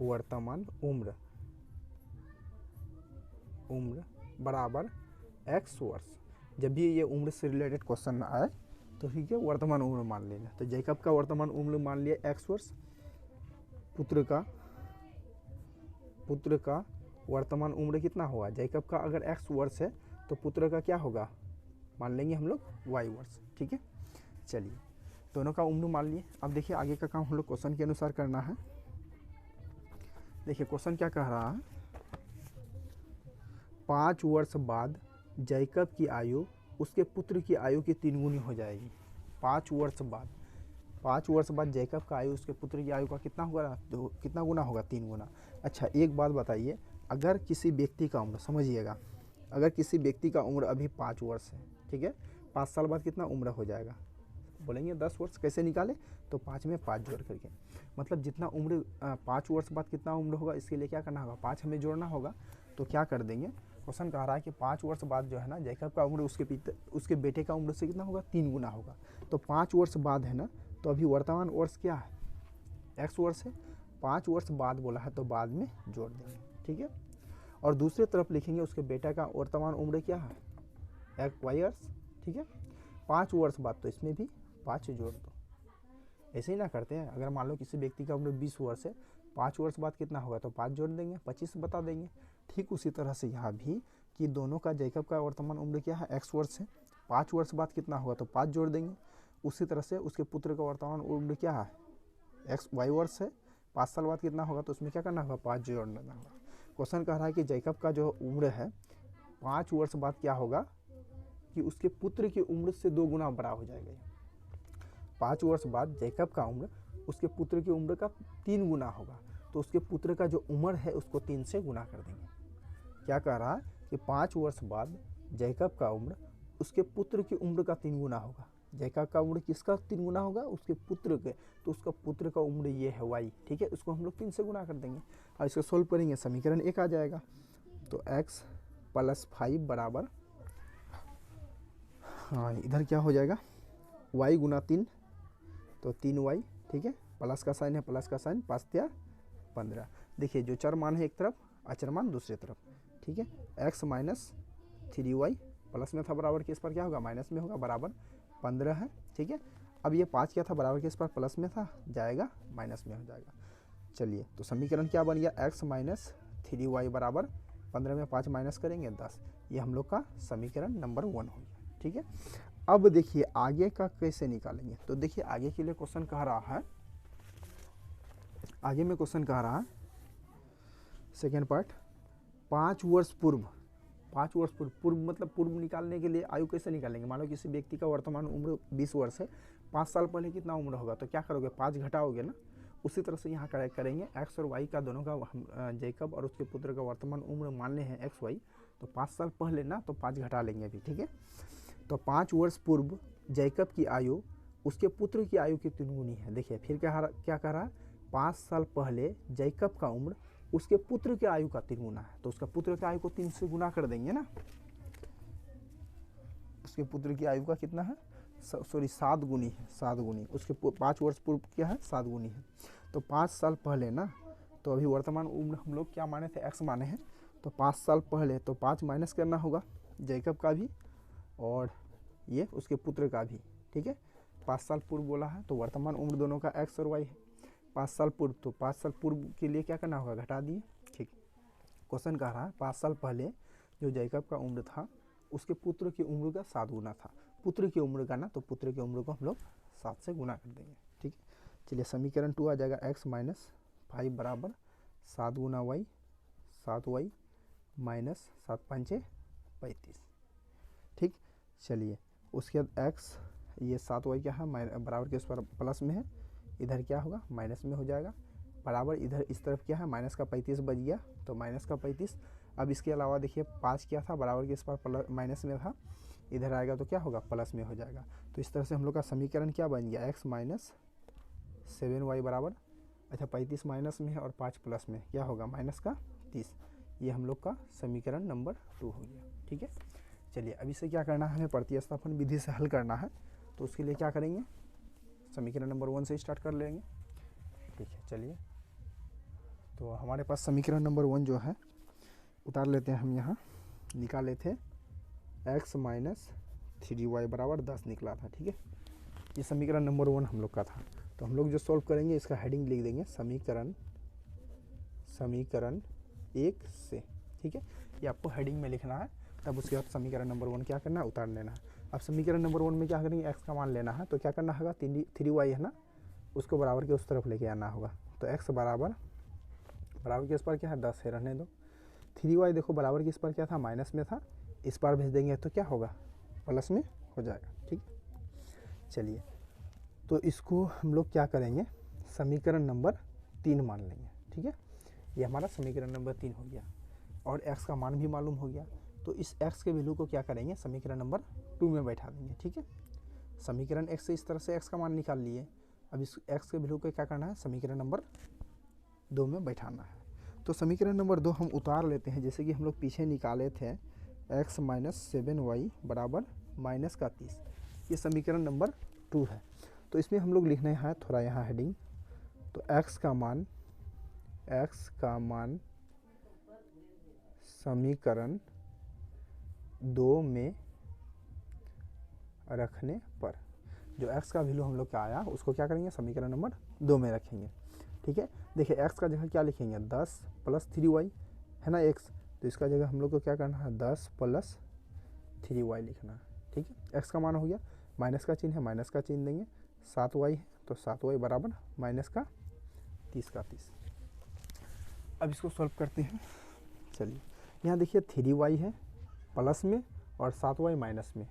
वर्तमान उम्र बराबर x वर्ष। जब भी ये उम्र से रिलेटेड क्वेश्चन आए तो ठीक है वर्तमान उम्र मान लेना। तो जैकब का वर्तमान उम्र मान लिया x वर्ष, पुत्र का वर्तमान उम्र कितना होगा, जैकब का अगर x वर्ष है तो पुत्र का क्या होगा, मान लेंगे हम लोग y वर्ष। ठीक है, चलिए दोनों का उम्र मान लिए। अब देखिए आगे का काम हम लोग क्वेश्चन के अनुसार करना है। देखिए क्वेश्चन क्या कह रहा है, 5 वर्ष बाद जैकब की आयु उसके पुत्र की आयु की 3 गुनी हो जाएगी। 5 वर्ष बाद जैकब का आयु उसके पुत्र की आयु का कितना होगा, तो कितना गुना होगा, 3 गुना। अच्छा एक बात बताइए, अगर किसी व्यक्ति का उम्र, समझिएगा, अगर किसी व्यक्ति का उम्र अभी 5 वर्ष है, ठीक है, 5 साल बाद कितना उम्र हो जाएगा, बोलेंगे 10 वर्ष। कैसे निकाले, तो 5 में 5 जोड़ करके, मतलब जितना उम्र 5 वर्ष बाद कितना उम्र होगा इसके लिए क्या करना होगा, 5 हमें जोड़ना होगा। तो क्या कर देंगे, क्वेश्चन कह रहा है कि 5 वर्ष बाद जो है ना जैकब का उम्र उसके बेटे का उम्र से कितना होगा, 3 गुना होगा। तो 5 वर्ष बाद है ना, तो अभी वर्तमान वर्ष क्या है, x वर्ष है, 5 वर्ष बाद बोला है तो बाद में जोड़ देंगे। ठीक है, और दूसरी तरफ लिखेंगे उसके बेटा का वर्तमान उम्र क्या है, y वर्ष। ठीक है, 5 वर्ष बाद तो इसमें भी 5 जोड़ दो। ऐसे ही ना करते हैं, अगर मान लो किसी व्यक्ति का उम्र 20 वर्ष है, 5 वर्ष बाद कितना होगा, तो 5 जोड़ देंगे, 25 बता देंगे। ठीक उसी तरह से यहाँ भी कि दोनों का जैकब का वर्तमान उम्र क्या है, x वर्ष है, 5 वर्ष बाद कितना होगा, तो 5 जोड़ देंगे। उसी तरह से उसके पुत्र का वर्तमान उम्र क्या है, y वर्ष है, 5 साल बाद कितना होगा, तो उसमें क्या करना होगा, 5 जोड़ देना होगा। क्वेश्चन कह रहा है कि जैकब का जो उम्र है 5 वर्ष बाद क्या होगा कि उसके पुत्र की उम्र से 2 गुना बड़ा हो जाएगा। 5 वर्ष बाद जैकब का उम्र उसके पुत्र की उम्र का 3 गुना होगा, तो उसके पुत्र का जो उम्र है उसको 3 से गुना कर देंगे। क्या कह रहा है कि 5 वर्ष बाद जैकब का उम्र उसके पुत्र की उम्र का 3 गुना होगा। जैकब का उम्र किसका 3 गुना होगा, उसके पुत्र के, तो उसका पुत्र का उम्र ये है y। ठीक है, उसको हम लोग 3 से गुना कर देंगे और इसको सोल्व करेंगे, समीकरण 1 आ जाएगा। तो x + 5 बराबर, हाँ इधर क्या हो जाएगा, y गुना 3, तो 3y। ठीक है, प्लस का साइन है, प्लस का साइन, 5 × 15। देखिए जो चर मान है एक तरफ, अचर मान दूसरी तरफ। ठीक है, x - 3y प्लस में था बराबर किस पर क्या होगा, माइनस में होगा, बराबर 15 है। ठीक है, अब ये 5 क्या था, बराबर किस पर, प्लस में था, जाएगा माइनस में हो जाएगा। चलिए तो समीकरण क्या बन गया, x - 3y बराबर 15 में 5 माइनस करेंगे 10। ये हम लोग का समीकरण नंबर 1 हो गया। ठीक है, अब देखिए आगे का कैसे निकालेंगे। तो देखिए आगे के लिए क्वेश्चन कह रहा है, आगे में क्वेश्चन कह रहा है सेकेंड पार्ट, 5 वर्ष पूर्व पूर्व मतलब पूर्व निकालने के लिए आयु कैसे निकालेंगे। मान लो किसी व्यक्ति का वर्तमान उम्र 20 वर्ष है, 5 साल पहले कितना उम्र होगा, तो क्या करोगे, 5 घटाओगे ना, उसी तरह से यहाँ करेंगे। एक्स और वाई का दोनों का हम जैकब और उसके पुत्र का वर्तमान उम्र मान ले हैं एक्स वाई, तो 5 साल पहले ना, तो 5 घटा लेंगे अभी, ठीक है। तो 5 वर्ष पूर्व जैकब की आयु उसके पुत्र की आयु की 3 गुनी है। देखिए फिर क्या कह रहा है, 5 साल पहले जैकब का उम्र उसके पुत्र की आयु का 3 गुना है, तो उसका पुत्र की आयु को 3 से गुना कर देंगे ना। उसके पुत्र की आयु का कितना है, सॉरी 7 गुनी है, 7 गुनी। उसके 5 वर्ष पूर्व क्या है, 7 गुनी है। तो 5 साल पहले ना, तो अभी वर्तमान उम्र हम लोग क्या माने थे, एक्स माने हैं, तो 5 साल पहले, तो 5 माइनस करना होगा जैकब का भी और ये उसके पुत्र का भी, ठीक है। 5 साल पूर्व बोला है, तो वर्तमान उम्र दोनों का एक्स और वाई है। 5 साल पूर्व, तो 5 साल पूर्व के लिए क्या करना होगा, घटा दिए, ठीक। क्वेश्चन कह रहा है 5 साल पहले जो जैकब का उम्र था उसके पुत्र की उम्र का 7 गुना था। पुत्र की उम्र का ना, तो पुत्र की उम्र को हम लोग 7 से गुना कर देंगे, ठीक है। चलिए समीकरण 2 आ जाएगा, एक्स माइनस 5 बराबर 7 गुना वाई, 7 वाई माइनस 7 पंचे 35, ठीक। चलिए उसके बाद एक्स, ये 7 वाई क्या है, बराबर के उस पर प्लस में है, इधर क्या होगा माइनस में हो जाएगा, बराबर इधर इस तरफ क्या है माइनस का 35 बच गया, तो माइनस का 35। अब इसके अलावा देखिए 5 क्या था, बराबर के इस पर प्लस माइनस में था, इधर आएगा तो क्या होगा प्लस में हो जाएगा। तो इस तरह से हम लोग का समीकरण क्या बन गया, एक्स माइनस 7 वाई बराबर, अच्छा 35 माइनस में है और 5 प्लस में, क्या होगा माइनस का 30। ये हम लोग का समीकरण नंबर 2 हो गया, ठीक है। चलिए अब इसे क्या करना है, हमें प्रतिस्थापन विधि से हल करना है। तो उसके लिए क्या करेंगे, समीकरण नंबर 1 से स्टार्ट कर लेंगे, ठीक है। चलिए तो हमारे पास समीकरण नंबर 1 जो है उतार लेते हैं हम, यहाँ निकाले थे x माइनस 3y बराबर 10 निकला था, ठीक है। ये समीकरण नंबर 1 हम लोग का था। तो हम लोग जो सॉल्व करेंगे इसका हेडिंग लिख देंगे समीकरण 1 से, ठीक है। ये आपको हेडिंग में लिखना है, तब उसके बाद समीकरण नंबर 1 क्या करना है, उतार लेना है। अब समीकरण नंबर 1 में क्या करेंगे, x का मान लेना है, तो क्या करना होगा 3y है ना, उसको बराबर के उस तरफ लेके आना होगा। तो x बराबर के इस पर क्या है 10 है, रहने दो। 3y देखो बराबर के इस पर क्या था, माइनस में था, इस पर भेज देंगे तो क्या होगा प्लस में हो जाएगा, ठीक। चलिए तो इसको हम लोग क्या करेंगे, समीकरण नंबर 3 मान लेंगे, ठीक है। ये हमारा समीकरण नंबर 3 हो गया और x का मान भी मालूम हो गया। तो इस x के वैल्यू को क्या करेंगे, समीकरण नंबर 2 में बैठा देंगे, ठीक है। समीकरण x से इस तरह से x का मान निकाल लिए। अब इस x के वैल्यू को क्या करना है, समीकरण नंबर 2 में बैठाना है। तो समीकरण नंबर 2 हम उतार लेते हैं, जैसे कि हम लोग पीछे निकाले थे x माइनस 7y बराबर माइनस का 30। ये समीकरण नंबर 2 है। तो इसमें हम लोग लिखने हैं थोड़ा यहाँ हेडिंग, तो x का मान समीकरण 2 में रखने पर, जो x का वैल्यू हम लोग का आया उसको क्या करेंगे, समीकरण नंबर 2 में रखेंगे, ठीक है। देखिए x का जगह क्या लिखेंगे, 10 प्लस 3y है ना x, तो इसका जगह हम लोग को क्या करना है 10 प्लस 3y लिखना है, ठीक है। x का मान हो गया, माइनस का चिन्ह है, माइनस का चिन्ह देंगे, 7y है तो 7y बराबर माइनस का 30 का 30। अब इसको सॉल्व करते हैं। चलिए यहाँ देखिए 3y है प्लस में और 7y माइनस में,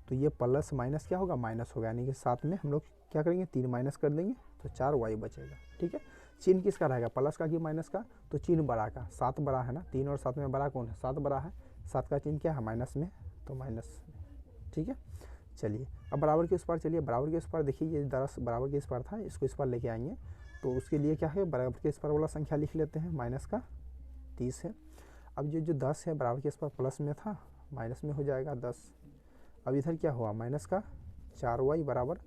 तो ये प्लस माइनस क्या होगा माइनस होगा, यानी कि 7 में हम लोग क्या करेंगे 3 माइनस कर देंगे तो 4y बचेगा, ठीक है। चिन्ह किसका रहेगा, प्लस का कि माइनस का, तो चिन्ह बड़ा का, 7 बड़ा है ना, 3 और 7 में बड़ा कौन है, 7 बड़ा है, 7 का चिन्ह क्या है माइनस में, तो माइनस में, ठीक है। चलिए अब बराबर के इस पार चलिए, बराबर के इस पार देखिए ये 10 बराबर के इस पार था, इसको इस पार लेके आएंगे, तो उसके लिए क्या है बराबर के इस पार वाला संख्या लिख लेते हैं, माइनस का 30 है। अब जो 10 है बराबर के इस पार प्लस में था, माइनस में हो जाएगा 10। अब इधर क्या हुआ माइनस का 4y बराबर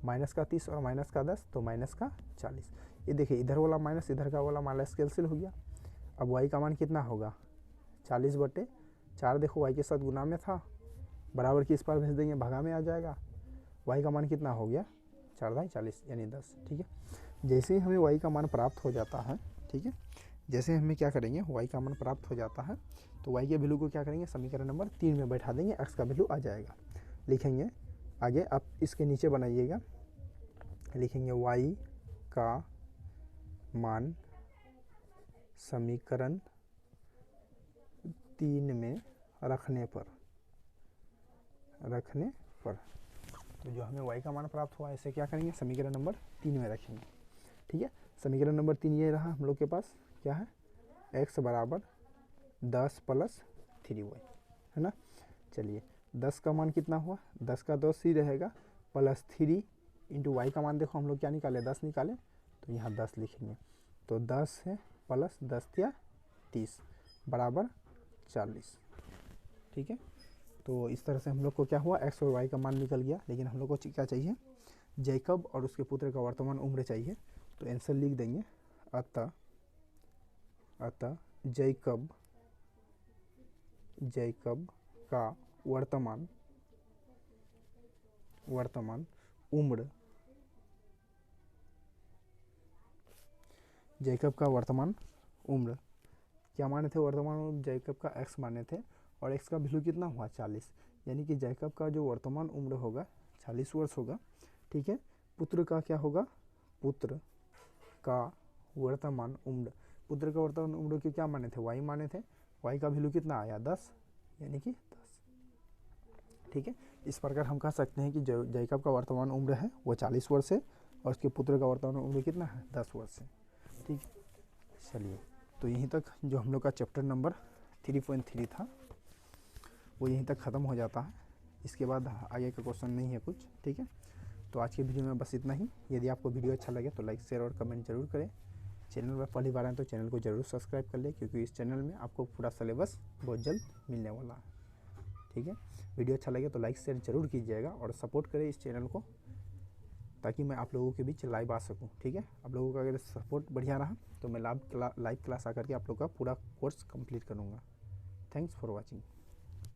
माइनस का 30 और माइनस का 10, तो माइनस का 40। ये देखिए इधर वाला माइनस इधर का वाला माइनस कैंसिल हो गया। अब y का मान कितना होगा 40/4, देखो y के साथ गुना में था, बराबर की इस पार भेज देंगे भगा में आ जाएगा, y का मान कितना हो गया 4×40 यानी 10, ठीक है। जैसे ही हमें y का मान प्राप्त हो जाता है, ठीक है, जैसे हमें क्या करेंगे y का मान प्राप्त हो जाता है तो y के वैल्यू को क्या करेंगे समीकरण नंबर 3 में बैठा देंगे, x का वैल्यू आ जाएगा। लिखेंगे आगे, आप इसके नीचे बनाइएगा, लिखेंगे y का मान समीकरण 3 में रखने पर, तो जो हमें y का मान प्राप्त हुआ इसे क्या करेंगे समीकरण नंबर 3 में रखेंगे, ठीक है। समीकरण नंबर 3 ये रहा हम लोग के पास, क्या है, x बराबर 10 + 3y, है ना। चलिए 10 का मान कितना हुआ, 10 का 10 ही रहेगा, +3 इंटू वाई का मान देखो हम लोग क्या निकाले, 10 निकाले, तो यहाँ 10 लिखेंगे। तो 10 है प्लस 10 या 30 बराबर 40, ठीक है। तो इस तरह से हम लोग को क्या हुआ, एक्स और वाई का मान निकल गया। लेकिन हम लोग को क्या चाहिए, जैकब और उसके पुत्र का वर्तमान उम्र चाहिए। तो आंसर लिख देंगे, अतः जैकब का वर्तमान उम्र, जैकब का वर्तमान उम्र क्या माने थे, वर्तमान उम्र जैकब का x माने थे, और x का वैल्यू कितना हुआ 40, यानी कि जैकब का जो वर्तमान उम्र होगा 40 वर्ष होगा, ठीक है। पुत्र का क्या होगा, पुत्र का वर्तमान उम्र के क्या माने थे, y माने थे, y का वैल्यू कितना आया 10, यानी कि 10, ठीक है। इस प्रकार हम कह सकते हैं कि जो जैकब का वर्तमान उम्र है वो 40 वर्ष है, और उसके पुत्र का वर्तमान उम्र कितना है, 10 वर्ष है, ठीक है। चलिए, तो यहीं तक जो हम लोग का चैप्टर नंबर 3.3 था वो यहीं तक ख़त्म हो जाता है। इसके बाद आगे का क्वेश्चन नहीं है कुछ, ठीक है। तो आज के वीडियो में बस इतना ही। यदि आपको वीडियो अच्छा लगे तो लाइक, शेयर और कमेंट जरूर करें। चैनल पर पहली बार आए तो चैनल को जरूर सब्सक्राइब कर लें, क्योंकि इस चैनल में आपको पूरा सिलेबस बहुत जल्द मिलने वाला है, ठीक है। वीडियो अच्छा लगे तो लाइक शेयर जरूर कीजिएगा और सपोर्ट करें इस चैनल को, ताकि मैं आप लोगों के बीच लाइव आ सकूं, ठीक है। आप लोगों का अगर सपोर्ट बढ़िया रहा तो मैं लाइव क्लास आकर के आप लोग का पूरा कोर्स कंप्लीट करूंगा। Thanks for watching.